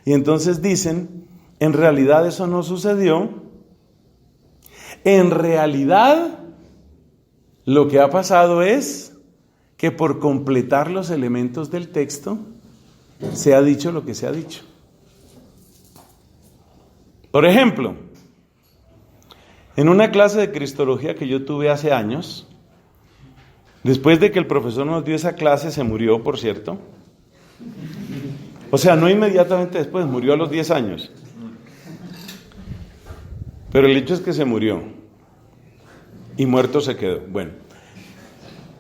Y entonces dicen, en realidad eso no sucedió. En realidad, lo que ha pasado es que por completar los elementos del texto, se ha dicho lo que se ha dicho. Por ejemplo, en una clase de cristología que yo tuve hace años, después de que el profesor nos dio esa clase, se murió, por cierto. O sea, no inmediatamente después, murió a los 10 años. Pero el hecho es que se murió. Y muerto se quedó. Bueno,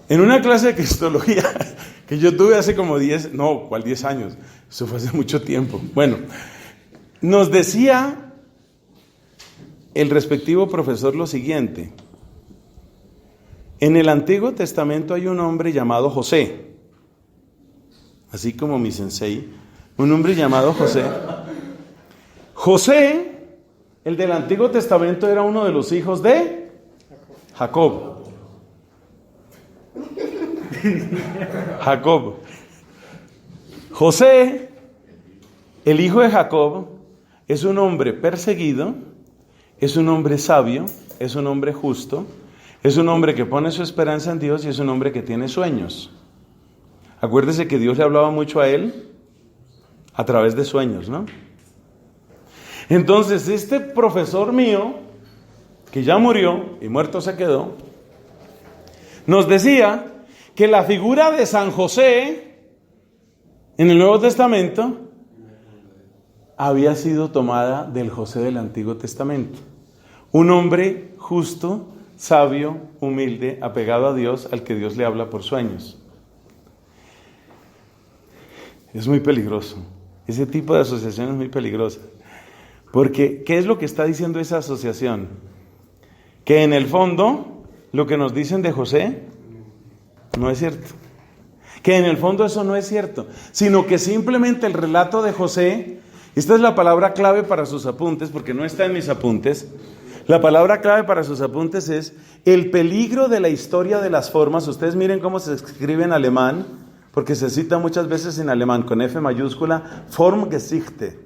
en una clase de cristología que yo tuve hace como 10, no, ¿cuál 10 años? Eso fue hace mucho tiempo. Bueno, nos decía el respectivo profesor lo siguiente: en el Antiguo Testamento hay un hombre llamado José, así como mi sensei, un hombre llamado José. José, el del Antiguo Testamento, era uno de los hijos de Jacob. Jacob. José, el hijo de Jacob, es un hombre perseguido, es un hombre sabio, es un hombre justo, es un hombre que pone su esperanza en Dios y es un hombre que tiene sueños. Acuérdese que Dios le hablaba mucho a él a través de sueños, ¿no? Entonces, este profesor mío, que ya murió y muerto se quedó, nos decía que la figura de San José en el Nuevo Testamento había sido tomada del José del Antiguo Testamento. Un hombre justo, sabio, humilde, apegado a Dios, al que Dios le habla por sueños. Es muy peligroso. Ese tipo de asociación es muy peligrosa. Porque, ¿qué es lo que está diciendo esa asociación? Que en el fondo, lo que nos dicen de José, no es cierto. Que en el fondo eso no es cierto, sino que simplemente el relato de José, esta es la palabra clave para sus apuntes, porque no está en mis apuntes. La palabra clave para sus apuntes es el peligro de la historia de las formas. Ustedes miren cómo se escribe en alemán, porque se cita muchas veces en alemán con F mayúscula, Formgeschichte.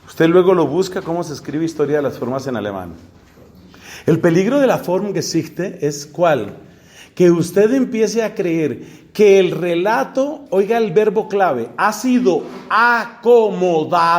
Usted luego lo busca cómo se escribe historia de las formas en alemán. El peligro de la Formgeschichte es ¿cuál? Que usted empiece a creer que el relato, oiga el verbo clave, ha sido acomodado.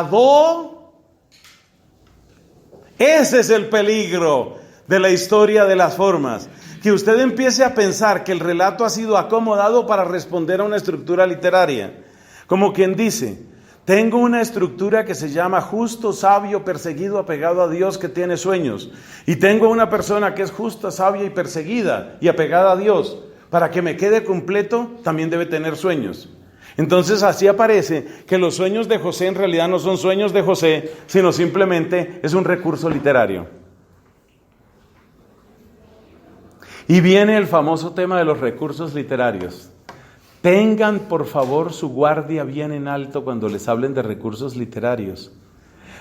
Ese es el peligro de la historia de las formas. Que usted empiece a pensar que el relato ha sido acomodado para responder a una estructura literaria. Como quien dice, tengo una estructura que se llama justo, sabio, perseguido, apegado a Dios, que tiene sueños. Y tengo una persona que es justa, sabia y perseguida y apegada a Dios. Para que me quede completo, también debe tener sueños. Entonces así aparece que los sueños de José en realidad no son sueños de José, sino simplemente es un recurso literario. Y viene el famoso tema de los recursos literarios. Tengan por favor su guardia bien en alto cuando les hablen de recursos literarios,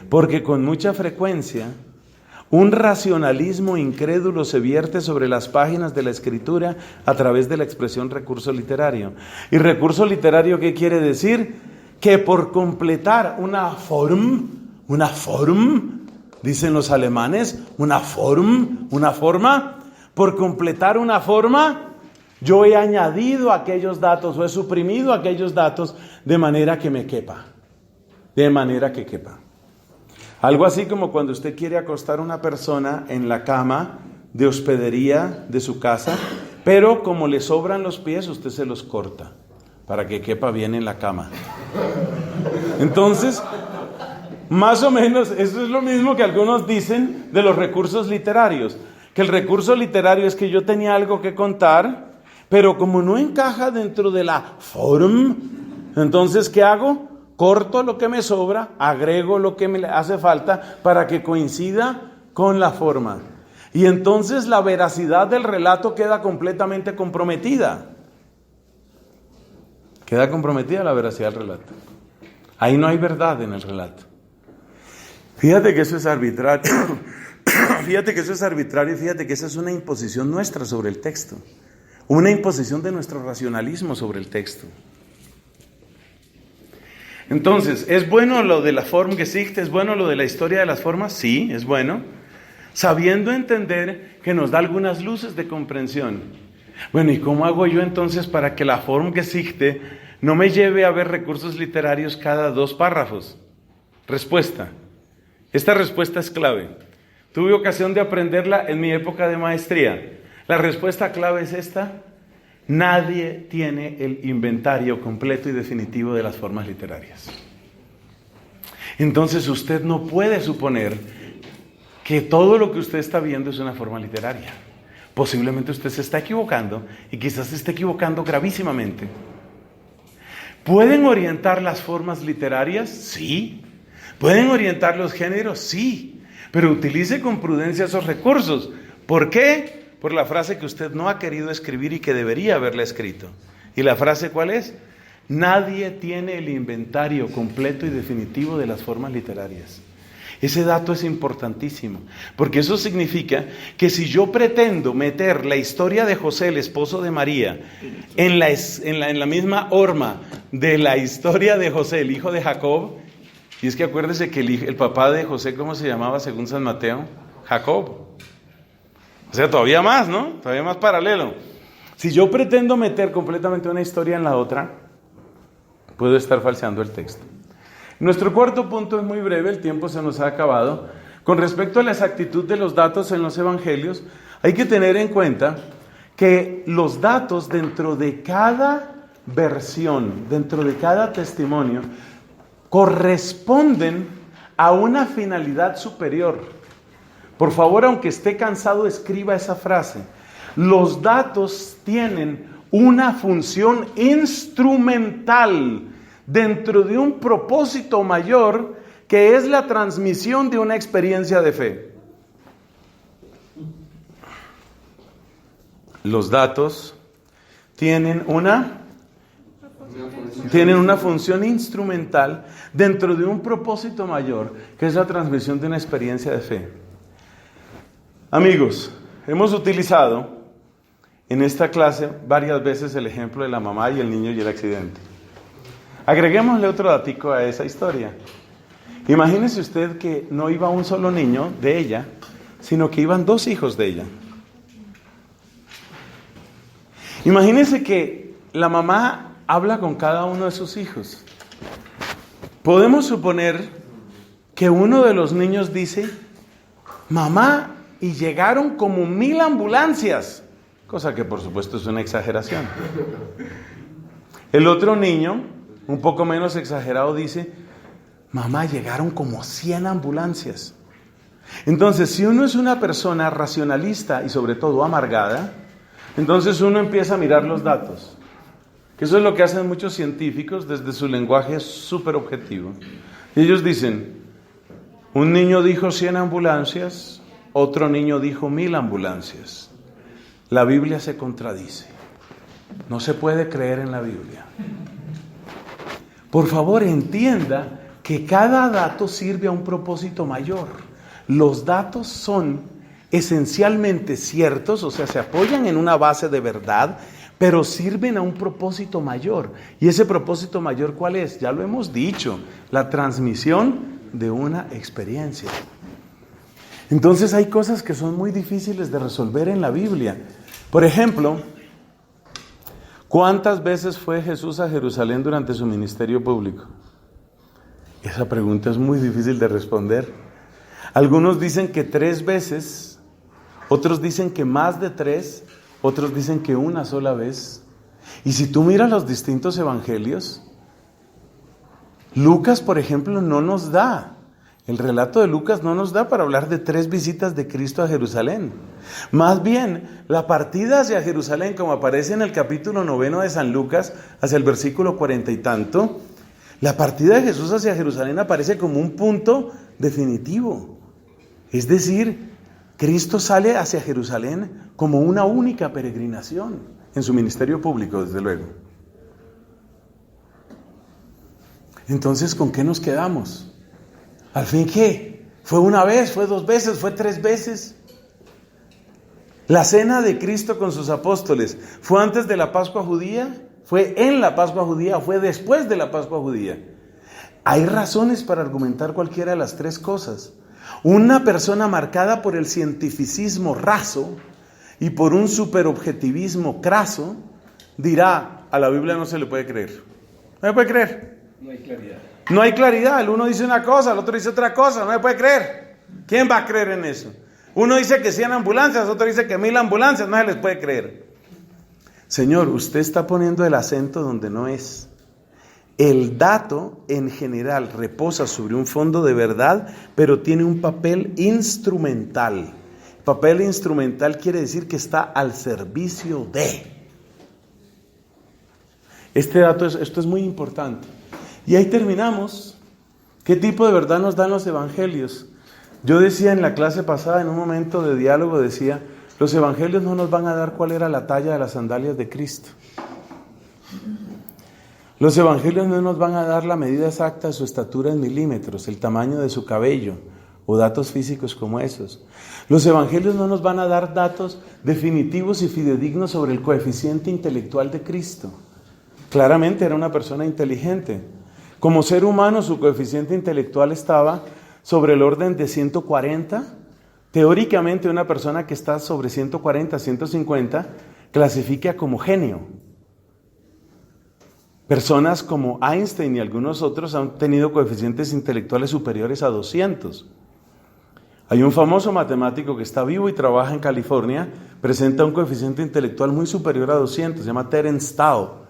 porque con mucha frecuencia un racionalismo incrédulo se vierte sobre las páginas de la escritura a través de la expresión recurso literario. ¿Y recurso literario qué quiere decir? Que por completar una form, dicen los alemanes, una forma, por completar una forma, yo he añadido aquellos datos o he suprimido aquellos datos de manera que me quepa, Algo así como cuando usted quiere acostar a una persona en la cama de hospedería de su casa, pero como le sobran los pies, usted se los corta para que quepa bien en la cama. Entonces, más o menos, eso es lo mismo que algunos dicen de los recursos literarios. Que el recurso literario es que yo tenía algo que contar, pero como no encaja dentro de la form, entonces, ¿qué hago? Corto lo que me sobra, agrego lo que me hace falta para que coincida con la forma. Y entonces la veracidad del relato queda completamente comprometida. Queda comprometida la veracidad del relato. Ahí no hay verdad en el relato. Fíjate que eso es arbitrario. Fíjate que esa es una imposición nuestra sobre el texto. Una imposición de nuestro racionalismo sobre el texto. Entonces, ¿es bueno lo de la Formgeschichte? ¿Es bueno lo de la historia de las formas? Sí, es bueno. Sabiendo entender que nos da algunas luces de comprensión. Bueno, ¿y cómo hago yo entonces para que la Formgeschichte no me lleve a ver recursos literarios cada 2 párrafos? Respuesta. Esta respuesta es clave. Tuve ocasión de aprenderla en mi época de maestría. La respuesta clave es esta. Nadie tiene el inventario completo y definitivo de las formas literarias. Entonces usted no puede suponer que todo lo que usted está viendo es una forma literaria. Posiblemente usted se está equivocando y quizás se esté equivocando gravísimamente. ¿Pueden orientar las formas literarias? Sí. ¿Pueden orientar los géneros? Sí. Pero utilice con prudencia esos recursos. ¿Por qué? Por la frase que usted no ha querido escribir y que debería haberla escrito. ¿Y la frase cuál es? Nadie tiene el inventario completo y definitivo de las formas literarias. Ese dato es importantísimo, porque eso significa que si yo pretendo meter la historia de José, el esposo de María, en la misma horma de la historia de José, el hijo de Jacob, y es que acuérdese que el papá de José, ¿cómo se llamaba según San Mateo? Jacob. O sea, todavía más, ¿no? Todavía más paralelo. Si yo pretendo meter completamente una historia en la otra, puedo estar falseando el texto. Nuestro cuarto punto es muy breve, el tiempo se nos ha acabado. Con respecto a la exactitud de los datos en los evangelios, hay que tener en cuenta que los datos dentro de cada versión, dentro de cada testimonio, corresponden a una finalidad superior. Por favor, aunque esté cansado, escriba esa frase. Los datos tienen una función instrumental dentro de un propósito mayor que es la transmisión de una experiencia de fe. Los datos tienen una función instrumental dentro de un propósito mayor, que es la transmisión de una experiencia de fe. Amigos, hemos utilizado en esta clase varias veces el ejemplo de la mamá y el niño y el accidente. Agreguémosle otro datico a esa historia. Imagínese usted que no iba un solo niño de ella, sino que iban 2 hijos de ella. Imagínese que la mamá habla con cada uno de sus hijos. Podemos suponer que uno de los niños dice: mamá, y llegaron como 1000 ambulancias, cosa que por supuesto es una exageración. El otro niño, un poco menos exagerado, dice: mamá, llegaron como 100 ambulancias. Entonces, si uno es una persona racionalista y sobre todo amargada, entonces uno empieza a mirar los datos. Que eso es lo que hacen muchos científicos desde su lenguaje súper objetivo. Y ellos dicen: un niño dijo 100 ambulancias, otro niño dijo 1000 ambulancias. La Biblia se contradice. No se puede creer en la Biblia. Por favor, entienda que cada dato sirve a un propósito mayor. Los datos son esencialmente ciertos, o sea, se apoyan en una base de verdad, pero sirven a un propósito mayor. ¿Y ese propósito mayor cuál es? Ya lo hemos dicho: la transmisión de una experiencia. Entonces hay cosas que son muy difíciles de resolver en la Biblia. Por ejemplo, ¿cuántas veces fue Jesús a Jerusalén durante su ministerio público? Esa pregunta es muy difícil de responder. Algunos dicen que 3 veces, otros dicen que más de 3, otros dicen que una sola vez. Y si tú miras los distintos evangelios, Lucas, por ejemplo, no nos da, el relato de Lucas no nos da para hablar de 3 visitas de Cristo a Jerusalén. Más bien, la partida hacia Jerusalén, como aparece en el capítulo 9 de San Lucas, hacia el versículo 40 y tanto, la partida de Jesús hacia Jerusalén aparece como un punto definitivo. Es decir, Cristo sale hacia Jerusalén como una única peregrinación en su ministerio público, desde luego. Entonces, ¿con qué nos quedamos? ¿Al fin qué? ¿Fue una vez? ¿Fue 2 veces? ¿Fue 3 veces? La cena de Cristo con sus apóstoles, ¿fue antes de la Pascua judía? ¿Fue en la Pascua judía o fue después de la Pascua judía? Hay razones para argumentar cualquiera de las 3 cosas. Una persona marcada por el cientificismo raso y por un superobjetivismo craso dirá: a la Biblia no se le puede creer. No se puede creer. No hay claridad. No hay claridad. El uno dice una cosa, el otro dice otra cosa. No se puede creer. ¿Quién va a creer en eso? Uno dice que 100 ambulancias, otro dice que 1000 ambulancias. No se les puede creer. Señor, usted está poniendo el acento donde no es. El dato en general reposa sobre un fondo de verdad, pero tiene un papel instrumental. Papel instrumental quiere decir que está al servicio de. Esto es muy importante. Y ahí terminamos. ¿Qué tipo de verdad nos dan los evangelios? Yo decía en la clase pasada, en un momento de diálogo, decía: los evangelios no nos van a dar cuál era la talla de las sandalias de Cristo. Los evangelios no nos van a dar la medida exacta de su estatura en milímetros, el tamaño de su cabello o datos físicos como esos. Los evangelios no nos van a dar datos definitivos y fidedignos sobre el coeficiente intelectual de Cristo. Claramente era una persona inteligente. Como ser humano, su coeficiente intelectual estaba sobre el orden de 140. Teóricamente, una persona que está sobre 140, 150, clasifica como genio. Personas como Einstein y algunos otros han tenido coeficientes intelectuales superiores a 200. Hay un famoso matemático que está vivo y trabaja en California, presenta un coeficiente intelectual muy superior a 200, se llama Terence Tao.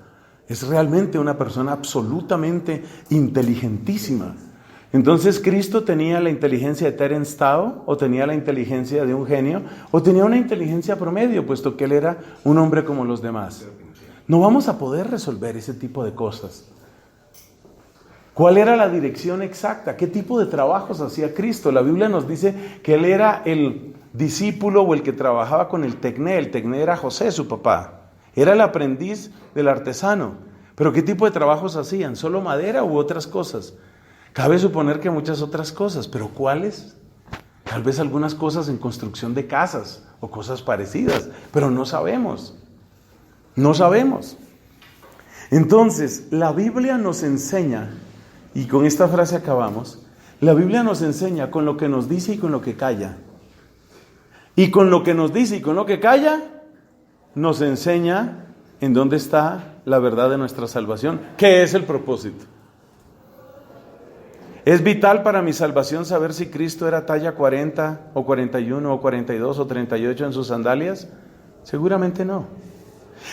Es realmente una persona absolutamente inteligentísima. Entonces, ¿Cristo tenía la inteligencia de Terence Tao, o tenía la inteligencia de un genio, o tenía una inteligencia promedio, puesto que él era un hombre como los demás? No vamos a poder resolver ese tipo de cosas. ¿Cuál era la dirección exacta? ¿Qué tipo de trabajos hacía Cristo? La Biblia nos dice que Él era el discípulo o el que trabajaba con el tecné. El tecné era José, su papá. Era el aprendiz del artesano. ¿Pero qué tipo de trabajos hacían? ¿Solo madera u otras cosas? Cabe suponer que muchas otras cosas, pero ¿cuáles? Tal vez algunas cosas en construcción de casas o cosas parecidas, pero no sabemos. No sabemos. Entonces, la Biblia nos enseña, y con esta frase acabamos, la Biblia nos enseña con lo que nos dice y con lo que calla. Y con lo que nos dice y con lo que calla, nos enseña en dónde está la verdad de nuestra salvación, que es el propósito. ¿Es vital para mi salvación saber si Cristo era talla 40 o 41 o 42 o 38 en sus sandalias? Seguramente no.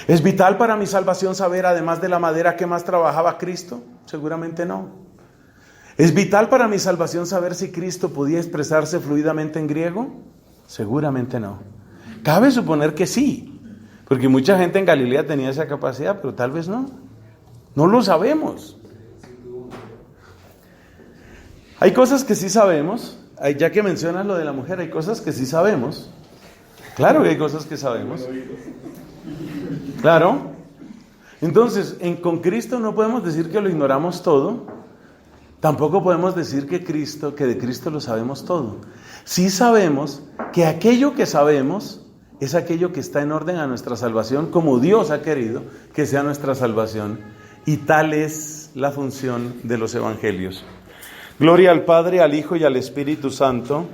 ¿Es vital para mi salvación saber, además de la madera, qué más trabajaba Cristo? Seguramente no. ¿Es vital para mi salvación saber si Cristo podía expresarse fluidamente en griego? Seguramente no. Cabe suponer que sí, porque mucha gente en Galilea tenía esa capacidad, pero tal vez no. No lo sabemos. Hay cosas que sí sabemos, ya que mencionas lo de la mujer, hay cosas que sí sabemos. Claro que hay cosas que sabemos. Claro. Entonces, con Cristo no podemos decir que lo ignoramos todo. Tampoco podemos decir que de Cristo lo sabemos todo. Sí sabemos que aquello que sabemos es aquello que está en orden a nuestra salvación, como Dios ha querido que sea nuestra salvación. Y tal es la función de los evangelios. Gloria al Padre, al Hijo y al Espíritu Santo.